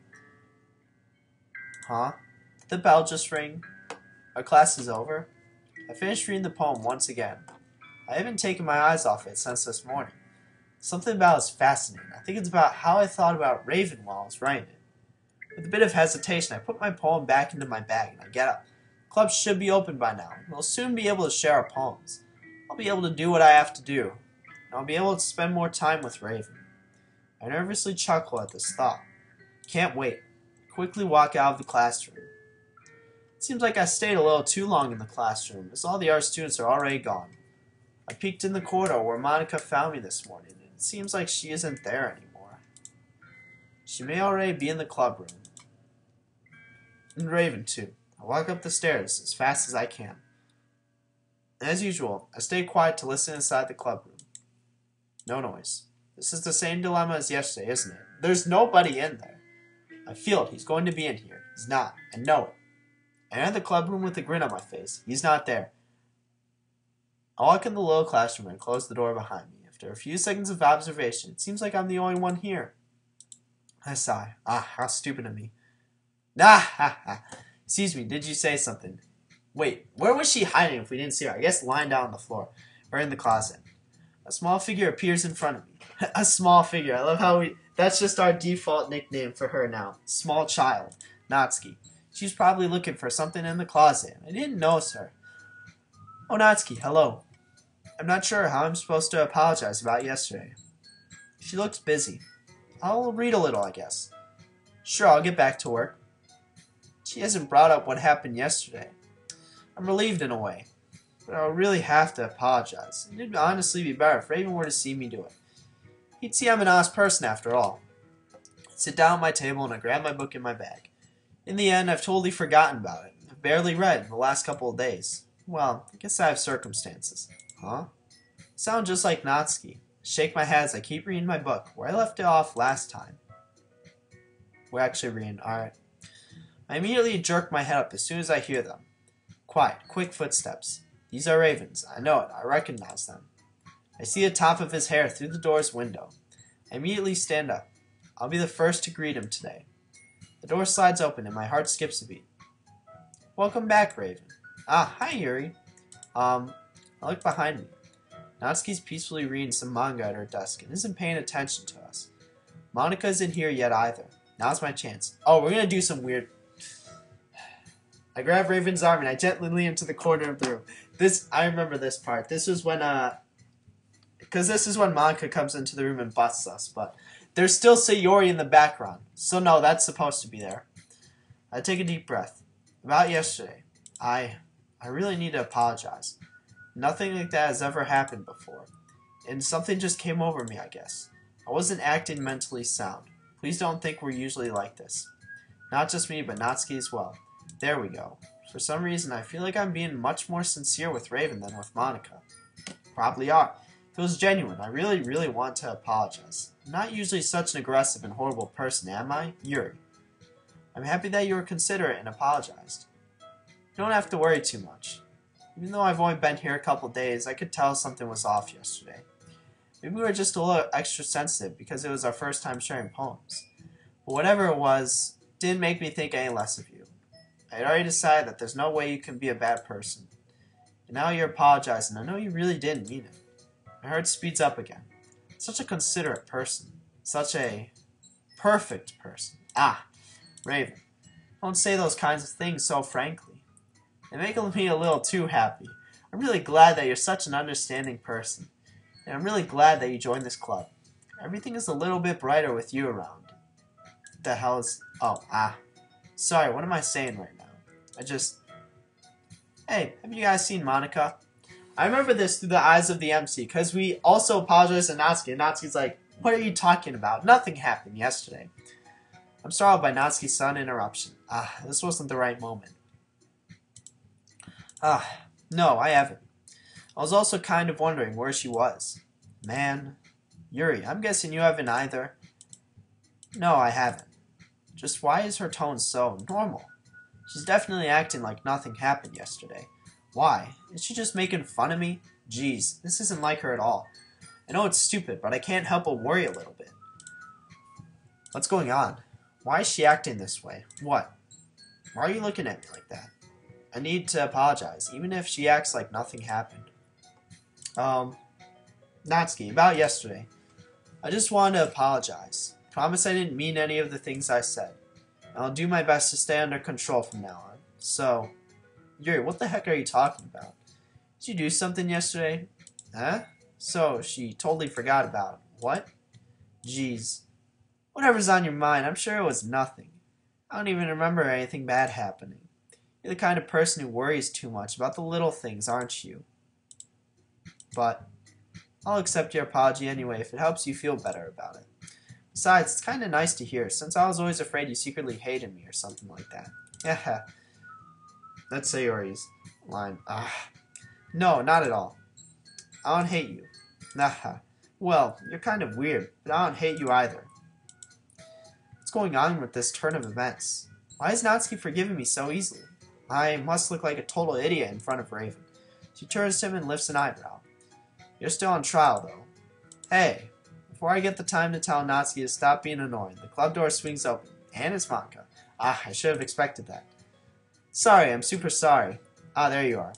Huh? Did the bell just ring? Our class is over? I finished reading the poem once again. I haven't taken my eyes off it since this morning. Something about it is fascinating. I think it's about how I thought about Raven while I was writing it. With a bit of hesitation, I put my poem back into my bag and I get up. The club should be open by now. We'll soon be able to share our poems. I'll be able to do what I have to do. And I'll be able to spend more time with Raven. I nervously chuckle at this thought. Can't wait. I quickly walk out of the classroom. It seems like I stayed a little too long in the classroom, as all the art students are already gone. I peeked in the corridor where Monica found me this morning, and it seems like she isn't there anymore. She may already be in the club room. And Raven, too. I walk up the stairs as fast as I can. As usual, I stay quiet to listen inside the club room. No noise. This is the same dilemma as yesterday, isn't it? There's nobody in there. I feel it. He's going to be in here. He's not. I know it. I enter the club room with a grin on my face. He's not there. I walk in the little classroom and close the door behind me. After a few seconds of observation, it seems like I'm the only one here. I sigh. Ah, how stupid of me. Ah, ha, ha. Excuse me, did you say something? Wait, where was she hiding if we didn't see her? I guess lying down on the floor, or in the closet. A small figure appears in front of me. A small figure. I love how that's just our default nickname for her now. Small child. Natsuki. She's probably looking for something in the closet. I didn't notice her. Oh, Natsuki, hello. I'm not sure how I'm supposed to apologize about yesterday. She looks busy. I'll read a little, I guess. Sure, I'll get back to work. She hasn't brought up what happened yesterday. I'm relieved in a way, but I'll really have to apologize. It'd honestly be better if Raven were to see me do it. He'd see I'm an honest person after all. I sit down at my table and I grab my book in my bag. In the end, I've totally forgotten about it. I've barely read in the last couple of days. Well, I guess I have circumstances. Huh? I sound just like Natsuki. I shake my head as I keep reading my book, where I left it off last time. We're actually reading, alright. I immediately jerk my head up as soon as I hear them. Quiet, quick footsteps. These are Raven's. I know it. I recognize them. I see the top of his hair through the door's window. I immediately stand up. I'll be the first to greet him today. The door slides open and my heart skips a beat. Welcome back, Raven. Ah, hi, Yuri. I look behind me. Natsuki's peacefully reading some manga at her desk and isn't paying attention to us. Monica isn't here yet either. Now's my chance. Oh, we're gonna do some weird... I grab Raven's arm and I gently lean him to the corner of the room. I remember this part. This was when, because this is when Monica comes into the room and busts us, but there's still Sayori in the background. So no, that's supposed to be there. I take a deep breath. About yesterday, I really need to apologize. Nothing like that has ever happened before. And something just came over me, I guess. I wasn't acting mentally sound. Please don't think we're usually like this. Not just me, but Natsuki as well. There we go. For some reason, I feel like I'm being much more sincere with Raven than with Monica. Probably are. If it was genuine, I really, really want to apologize. I'm not usually such an aggressive and horrible person, am I? Yuri. I'm happy that you were considerate and apologized. You don't have to worry too much. Even though I've only been here a couple days, I could tell something was off yesterday. Maybe we were just a little extra sensitive because it was our first time sharing poems. But whatever it was, it didn't make me think any less of you. I had already decided that there's no way you can be a bad person. And now you're apologizing. I know you really didn't mean it. My heart speeds up again. Such a considerate person. Such a perfect person. Ah, Raven. Don't say those kinds of things so frankly. They make me a little too happy. I'm really glad that you're such an understanding person. And I'm really glad that you joined this club. Everything is a little bit brighter with you around. What the hell is... Oh, sorry, what am I saying right now? Hey, have you guys seen Monica? I remember this through the eyes of the MC, because we also apologized to Natsuki, and Natsuki's like, what are you talking about? Nothing happened yesterday. I'm startled by Natsuki's sudden interruption. This wasn't the right moment. No, I haven't. I was also kind of wondering where she was. Man, Yuri, I'm guessing you haven't either. No, I haven't. Just why is her tone so normal? She's definitely acting like nothing happened yesterday. Why? Is she just making fun of me? Jeez, this isn't like her at all. I know it's stupid, but I can't help but worry a little bit. What's going on? Why is she acting this way? What? Why are you looking at me like that? I need to apologize, even if she acts like nothing happened. Natsuki, about yesterday. I just wanted to apologize. Promise I didn't mean any of the things I said. I'll do my best to stay under control from now on. So, Yuri, what the heck are you talking about? Did you do something yesterday? Huh? So, she totally forgot about it. What? Jeez. Whatever's on your mind, I'm sure it was nothing. I don't even remember anything bad happening. You're the kind of person who worries too much about the little things, aren't you? But, I'll accept your apology anyway if it helps you feel better about it. Besides, it's kind of nice to hear, since I was always afraid you secretly hated me or something like that. Yeah. That's Sayori's line. No, not at all. I don't hate you. Well, you're kind of weird, but I don't hate you either. What's going on with this turn of events? Why is Natsuki forgiving me so easily? I must look like a total idiot in front of Raven. She turns to him and lifts an eyebrow. You're still on trial, though. Hey, before I get the time to tell Natsuki to stop being annoying, the club door swings open, and it's Monica. I should have expected that. Sorry, I'm super sorry. There you are.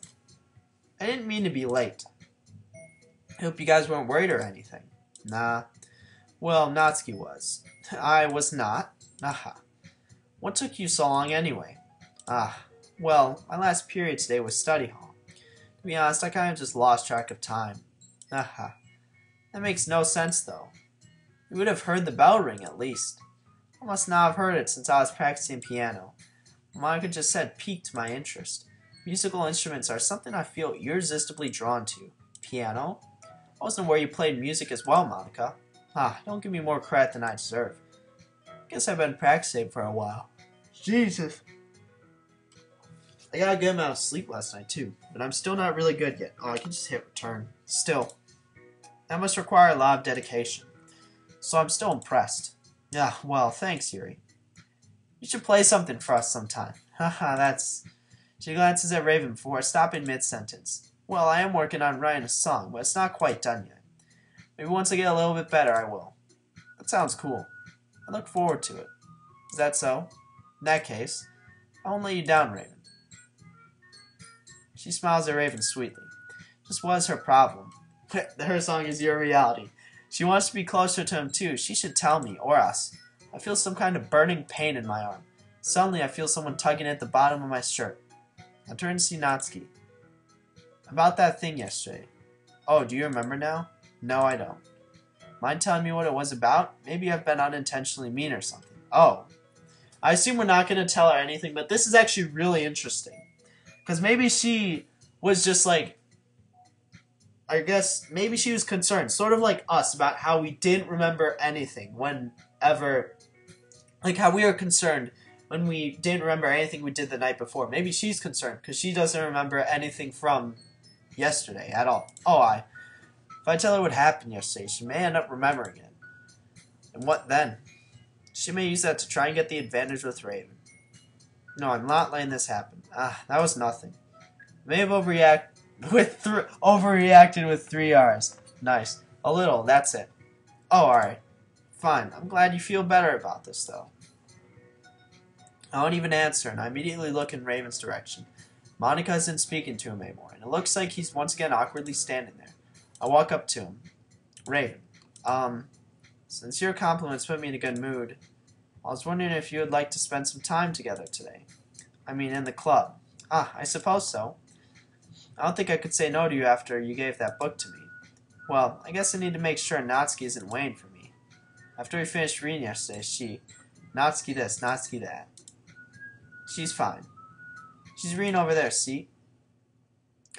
I didn't mean to be late. I hope you guys weren't worried or anything. Nah. Well, Natsuki was. I was not. What took you so long anyway? Well, my last period today was study hall. To be honest, I kind of just lost track of time. That makes no sense, though. You would have heard the bell ring, at least. I must not have heard it since I was practicing piano. What Monica just said piqued my interest. Musical instruments are something I feel irresistibly drawn to. Piano? I wasn't aware you played music as well, Monica. Don't give me more credit than I deserve. Guess I've been practicing for a while. Jesus. I got a good amount of sleep last night, too, but I'm still not really good yet. I can just hit return. Still. That must require a lot of dedication. So I'm still impressed. Yeah, well, thanks, Yuri. You should play something for us sometime. That's... She glances at Raven before stopping mid-sentence. Well, I am working on writing a song, but it's not quite done yet. Maybe once I get a little bit better, I will. That sounds cool. I look forward to it. Is that so? In that case, I won't let you down, Raven. She smiles at Raven sweetly. Just what is her problem? Her song is your reality. She wants to be closer to him too. She should tell me, or us. I feel some kind of burning pain in my arm. Suddenly I feel someone tugging at the bottom of my shirt. I turn to see Natsuki. About that thing yesterday. Oh, do you remember now? No, I don't. Mind telling me what it was about? Maybe I've been unintentionally mean or something. Oh. I assume we're not going to tell her anything, but this is actually really interesting. Because maybe she was just like, I guess, maybe she was concerned, sort of like us, about how we didn't remember anything whenever, like how we were concerned when we didn't remember anything we did the night before. Maybe she's concerned because she doesn't remember anything from yesterday at all. If I tell her what happened yesterday, she may end up remembering it. And what then? She may use that to try and get the advantage with Raven. No, I'm not letting this happen. That was nothing. I may have overreacted with 3 R's. Nice. A little, that's it. Oh, alright. Fine. I'm glad you feel better about this, though. I won't even answer, and I immediately look in Raven's direction. Monica isn't speaking to him anymore, and it looks like he's once again awkwardly standing there. I walk up to him. Raven, since your compliments put me in a good mood, I was wondering if you would like to spend some time together today. I mean, in the club. Ah, I suppose so. I don't think I could say no to you after you gave that book to me. Well, I guess I need to make sure Natsuki isn't waiting for me. After we finished reading yesterday, Natsuki this, Natsuki that. She's fine. She's reading over there, see?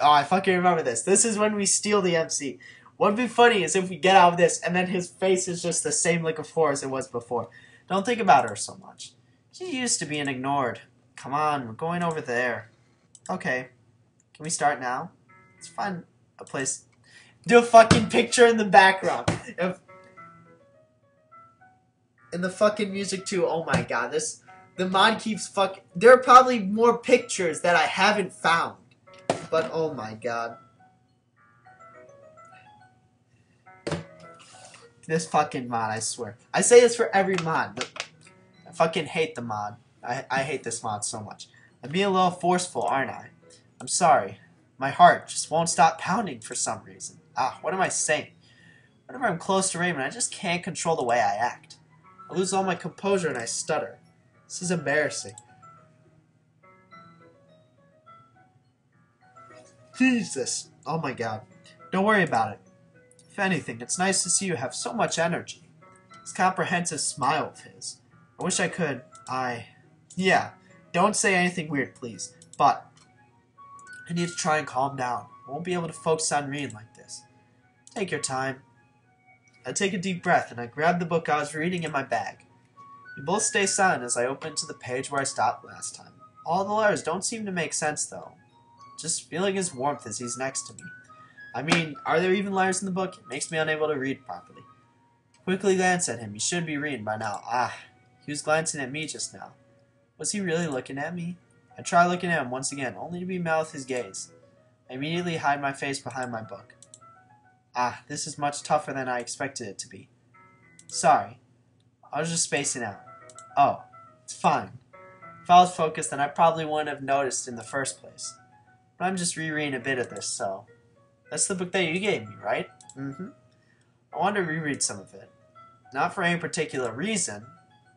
Oh, I fucking remember this. This is when we steal the MC. What'd be funny is if we get out of this and then his face is just the same look of horror as it was before. Don't think about her so much. She's used to being ignored. Come on, we're going over there. Okay. Can we start now? Let's find a place. Do a fucking picture in the background. In the fucking music too. Oh my god, the mod keeps fucking. There are probably more pictures that I haven't found, but oh my god, this fucking mod. I swear. I say this for every mod, but I fucking hate the mod. I hate this mod so much. I'm being a little forceful, aren't I? I'm sorry. My heart just won't stop pounding for some reason. Ah, what am I saying? Whenever I'm close to Raymond, I just can't control the way I act. I lose all my composure and I stutter. This is embarrassing. Jesus. Oh my god. Don't worry about it. If anything, it's nice to see you have so much energy. This comprehensive smile of his. I wish I could. Yeah. Don't say anything weird, please. But I need to try and calm down. I won't be able to focus on reading like this. Take your time. I take a deep breath and I grab the book I was reading in my bag. We both stay silent as I open to the page where I stopped last time. All the letters don't seem to make sense though. Just feeling his warmth as he's next to me. I mean, are there even letters in the book? It makes me unable to read properly. Quickly glance at him. He should be reading by now. Ah, he was glancing at me just now. Was he really looking at me? I try looking at him once again, only to be met with his gaze. I immediately hide my face behind my book. Ah, this is much tougher than I expected it to be. Sorry. I was just spacing out. Oh, it's fine. If I was focused, then I probably wouldn't have noticed in the first place. But I'm just rereading a bit of this, so... That's the book that you gave me, right? Mm-hmm. I wanted to reread some of it. Not for any particular reason.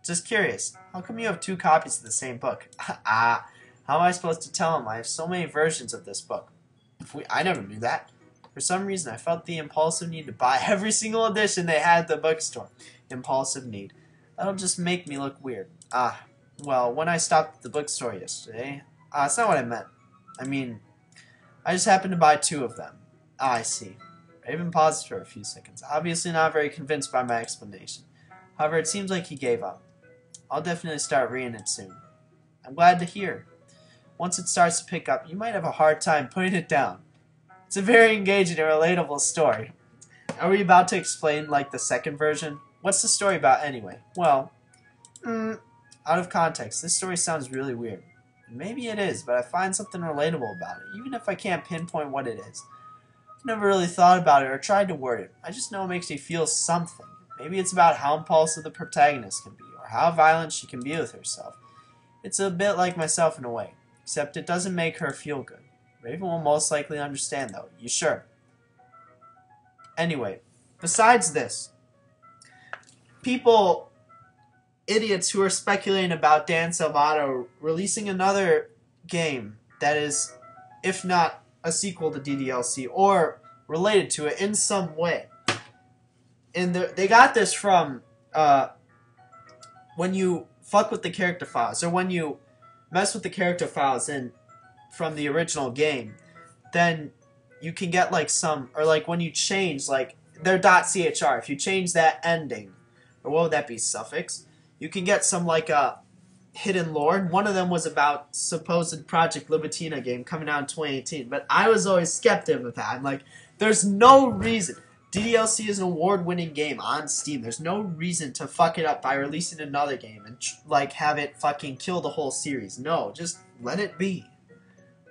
Just curious. How come you have 2 copies of the same book? Ah, how am I supposed to tell him I have so many versions of this book? I never knew that. For some reason, I felt the impulsive need to buy every single edition they had at the bookstore. Impulsive need. That'll just make me look weird. Ah, well, when I stopped at the bookstore yesterday... that's not what I meant. I mean, I just happened to buy 2 of them. Ah, I see. Raven paused for a few seconds, obviously not very convinced by my explanation. However, it seems like he gave up. I'll definitely start reading it soon. I'm glad to hear. Once it starts to pick up, you might have a hard time putting it down. It's a very engaging and relatable story. Are we about to explain, like, the second version? What's the story about, anyway? Well, out of context, this story sounds really weird. Maybe it is, but I find something relatable about it, even if I can't pinpoint what it is. I've never really thought about it or tried to word it. I just know it makes me feel something. Maybe it's about how impulsive the protagonist can be, or how violent she can be with herself. It's a bit like myself in a way, except it doesn't make her feel good. Raven will most likely understand, though. You sure? Anyway, besides this, idiots who are speculating about Dan Salvato releasing another game that is, if not a sequel to DDLC, or related to it in some way. And they got this from when you fuck with the character files, or when you mess with the character files from the original game, then you can get like some, or like when you change like their .chr, if you change that ending, or what would that be, suffix, you can get some like a hidden lore. One of them was about supposed Project Libitina game coming out in 2018, but I was always skeptic of that. I'm like, there's no reason. DDLC is an award-winning game on Steam. There's no reason to fuck it up by releasing another game and like have it fucking kill the whole series. No, just let it be.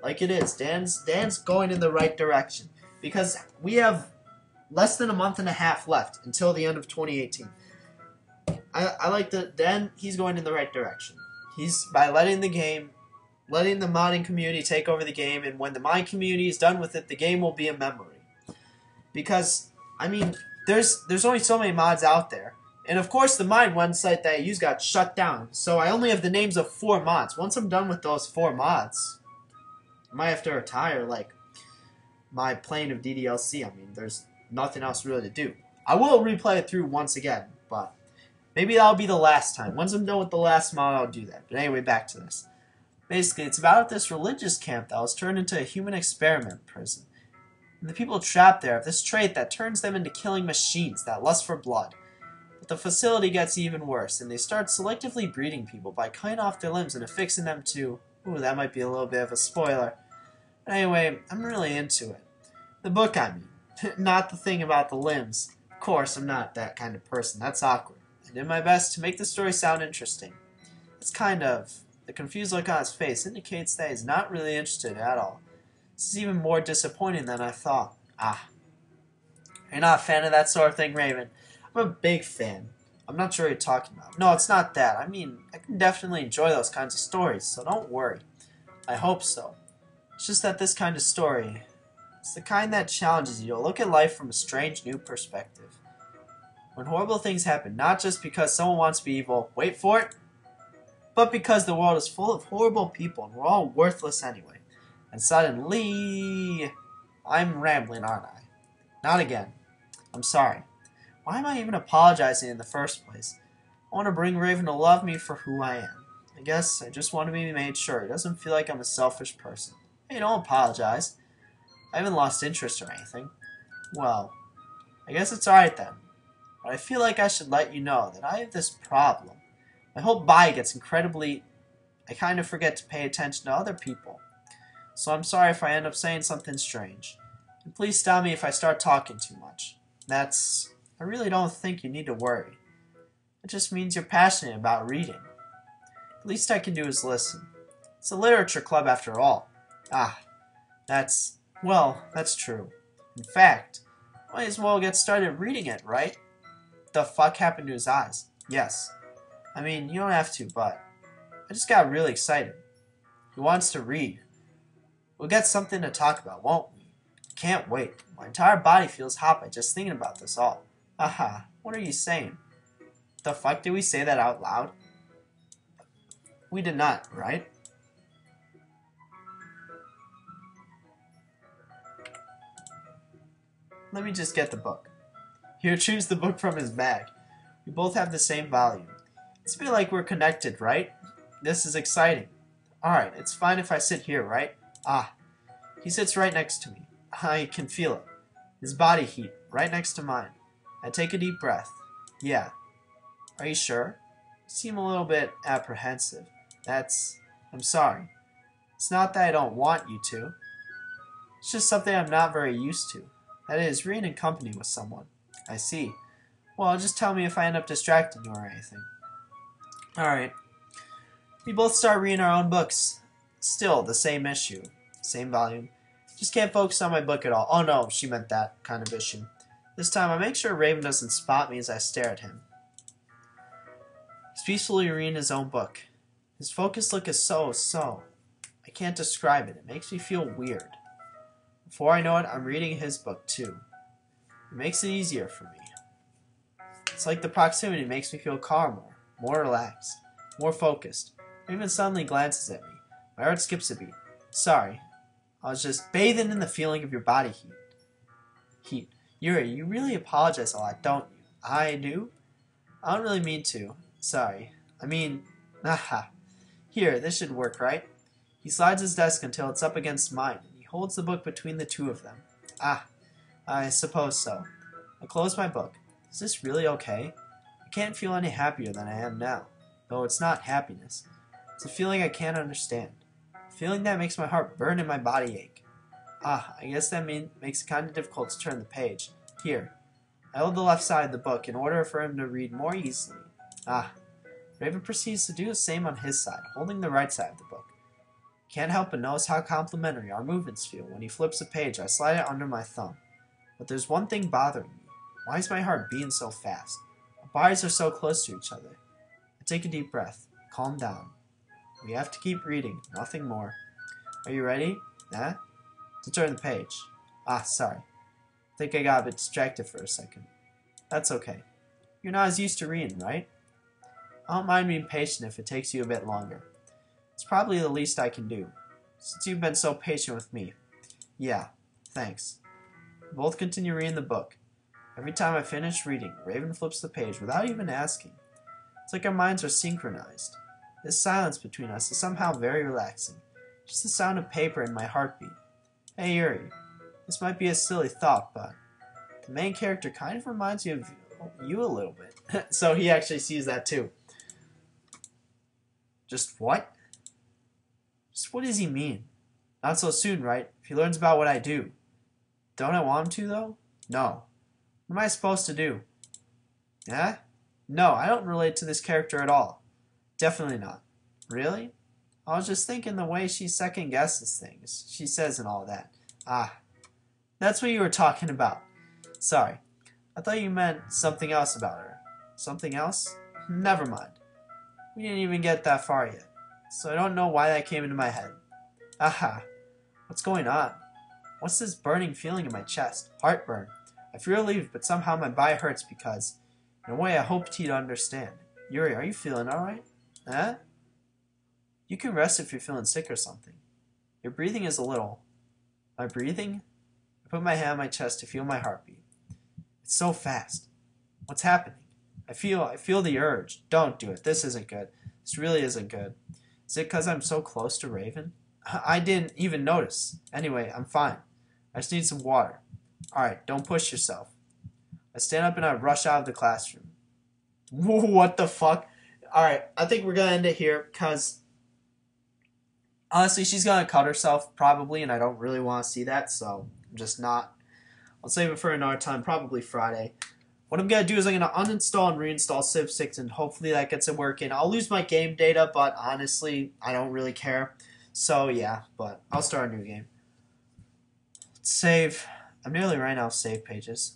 Like it is. Dan's going in the right direction. Because we have less than a month and a half left until the end of 2018. I like Dan, he's going in the right direction. He's, by letting the game letting the modding community take over the game, and when the modding community is done with it, the game will be a memory. Because, I mean, there's only so many mods out there. And of course the mine website that I used got shut down. So I only have the names of 4 mods. Once I'm done with those 4 mods, I might have to retire, like, my playing of DDLC. I mean, there's nothing else really to do. I will replay it through once again, but maybe that'll be the last time. Once I'm done with the last mod, I'll do that. But anyway, back to this. Basically, it's about this religious camp that was turned into a human experiment prison. And the people trapped there have this trait that turns them into killing machines that lust for blood. But the facility gets even worse, and they start selectively breeding people by cutting off their limbs and affixing them to... Ooh, that might be a little bit of a spoiler. But anyway, I'm really into it. The book, I mean. Not the thing about the limbs. Of course, I'm not that kind of person. That's awkward. I did my best to make the story sound interesting. It's kind of... The confused look on his face indicates that he's not really interested at all. This is even more disappointing than I thought. Ah. You're not a fan of that sort of thing, Raven? I'm a big fan. I'm not sure what you're talking about. No, it's not that. I mean, I can definitely enjoy those kinds of stories, so don't worry. I hope so. It's just that this kind of story, it's the kind that challenges you to look at life from a strange new perspective. When horrible things happen, not just because someone wants to be evil, wait for it, but because the world is full of horrible people and we're all worthless anyway. And suddenly... I'm rambling, aren't I? Not again. I'm sorry. Why am I even apologizing in the first place? I want to bring Raven to love me for who I am. I guess I just want to be made sure he doesn't feel like I'm a selfish person. Hey, don't apologize. I haven't lost interest or anything. Well, I guess it's alright then. But I feel like I should let you know that I have this problem. My whole body gets incredibly... I kind of forget to pay attention to other people. So I'm sorry if I end up saying something strange. And please stop me if I start talking too much. That's... I really don't think you need to worry. It just means you're passionate about reading. The least I can do is listen. It's a literature club after all. Ah, that's... well, that's true. In fact, might as well get started reading it, right? What the fuck happened to his eyes? Yes. I mean, you don't have to, but... I just got really excited. He wants to read. We'll get something to talk about, won't we? Can't wait. My entire body feels hot by just thinking about this all. Haha, what are you saying? The fuck did we say that out loud? We did not, right? Let me just get the book. He retrieves the book from his bag. We both have the same volume. It's a bit like we're connected, right? This is exciting. Alright, it's fine if I sit here, right? Ah, he sits right next to me. I can feel it. His body heat, right next to mine. I take a deep breath. Yeah. Are you sure? You seem a little bit apprehensive. I'm sorry. It's not that I don't want you to. It's just something I'm not very used to. That is, reading in company with someone. I see. Well, just tell me if I end up distracting you or anything. Alright. We both start reading our own books. Still, the same issue. Same volume. Just can't focus on my book at all. Oh no, she meant that kind of issue. This time I make sure Raven doesn't spot me as I stare at him. He's peacefully reading his own book. His focused look is so. I can't describe it. It makes me feel weird. Before I know it, I'm reading his book too. It makes it easier for me. It's like the proximity makes me feel calmer, more relaxed, more focused. Raven suddenly glances at me. My heart skips a beat. Sorry. I was just bathing in the feeling of your body heat. Yuri, you really apologize a lot, don't you? I do? I don't really mean to. Sorry. I mean, aha. Here, this should work, right? He slides his desk until it's up against mine, and he holds the book between the two of them. Ah, I suppose so. I close my book. Is this really okay? I can't feel any happier than I am now. Though it's not happiness. It's a feeling I can't understand. A feeling that makes my heart burn and my body ache. Ah, I guess that makes it kind of difficult to turn the page. Here. I hold the left side of the book in order for him to read more easily. Ah. Raven proceeds to do the same on his side, holding the right side of the book. Can't help but notice how complimentary our movements feel. When he flips a page, I slide it under my thumb. But there's one thing bothering me. Why is my heart beating so fast? Our bodies are so close to each other. I take a deep breath. Calm down. We have to keep reading, nothing more. Are you ready? Huh? To turn the page. Ah, sorry. I think I got a bit distracted for a second. That's okay. You're not as used to reading, right? I don't mind being patient if it takes you a bit longer. It's probably the least I can do, since you've been so patient with me. Yeah, thanks. We both continue reading the book. Every time I finish reading, Raven flips the page without even asking. It's like our minds are synchronized. This silence between us is somehow very relaxing. Just the sound of paper and my heartbeat. Hey Yuri, this might be a silly thought, but the main character kind of reminds you of you a little bit. So he actually sees that too. Just what? Just what does he mean? Not so soon, right? If he learns about what I do. Don't I want him to, though? No. What am I supposed to do? Eh? No, I don't relate to this character at all. Definitely not. Really? I was just thinking the way she second guesses things. She says and all that. Ah. That's what you were talking about. Sorry. I thought you meant something else about her. Something else? Never mind. We didn't even get that far yet. So I don't know why that came into my head. Aha. What's going on? What's this burning feeling in my chest? Heartburn. I feel relieved, but somehow my body hurts because, in a way, I hoped he'd understand. Yuri, are you feeling alright? Huh? You can rest if you're feeling sick or something. Your breathing is a little... My breathing? I put my hand on my chest to feel my heartbeat. It's so fast. What's happening? I feel the urge. Don't do it. This isn't good. This really isn't good. Is it because I'm so close to Raven? I didn't even notice. Anyway, I'm fine. I just need some water. Alright, don't push yourself. I stand up and I rush out of the classroom. What the fuck? Alright, I think we're gonna end it here because honestly, she's gonna cut herself probably, and I don't really want to see that, so I'm just not. I'll save it for another time, probably Friday. What I'm going to do is I'm going to uninstall and reinstall Civ 6, and hopefully that gets it working. I'll lose my game data, but honestly, I don't really care. So, yeah, but I'll start a new game. Let's save. I'm nearly running out of save pages.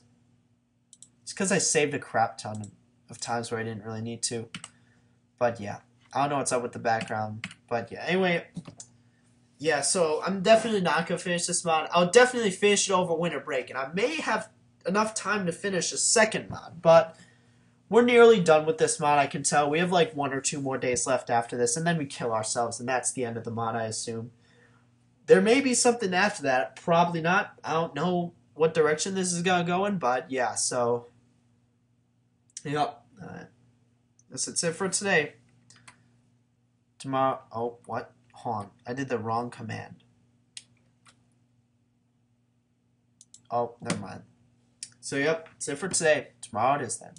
It's because I saved a crap ton of times where I didn't really need to. But, yeah. I don't know what's up with the background. But, yeah. Anyway, yeah, so I'm definitely not going to finish this mod. I'll definitely finish it over winter break, and I may have enough time to finish a second mod, but we're nearly done with this mod. I can tell we have like 1 or 2 more days left after this, and then we kill ourselves, and that's the end of the mod, I assume. There may be something after that, probably not. I don't know what direction this is gonna go in, but yeah, so yep. That's it for today. Tomorrow, oh, what? Hold on, I did the wrong command. Oh, never mind. So, yep, that's it for today. Tomorrow it is then.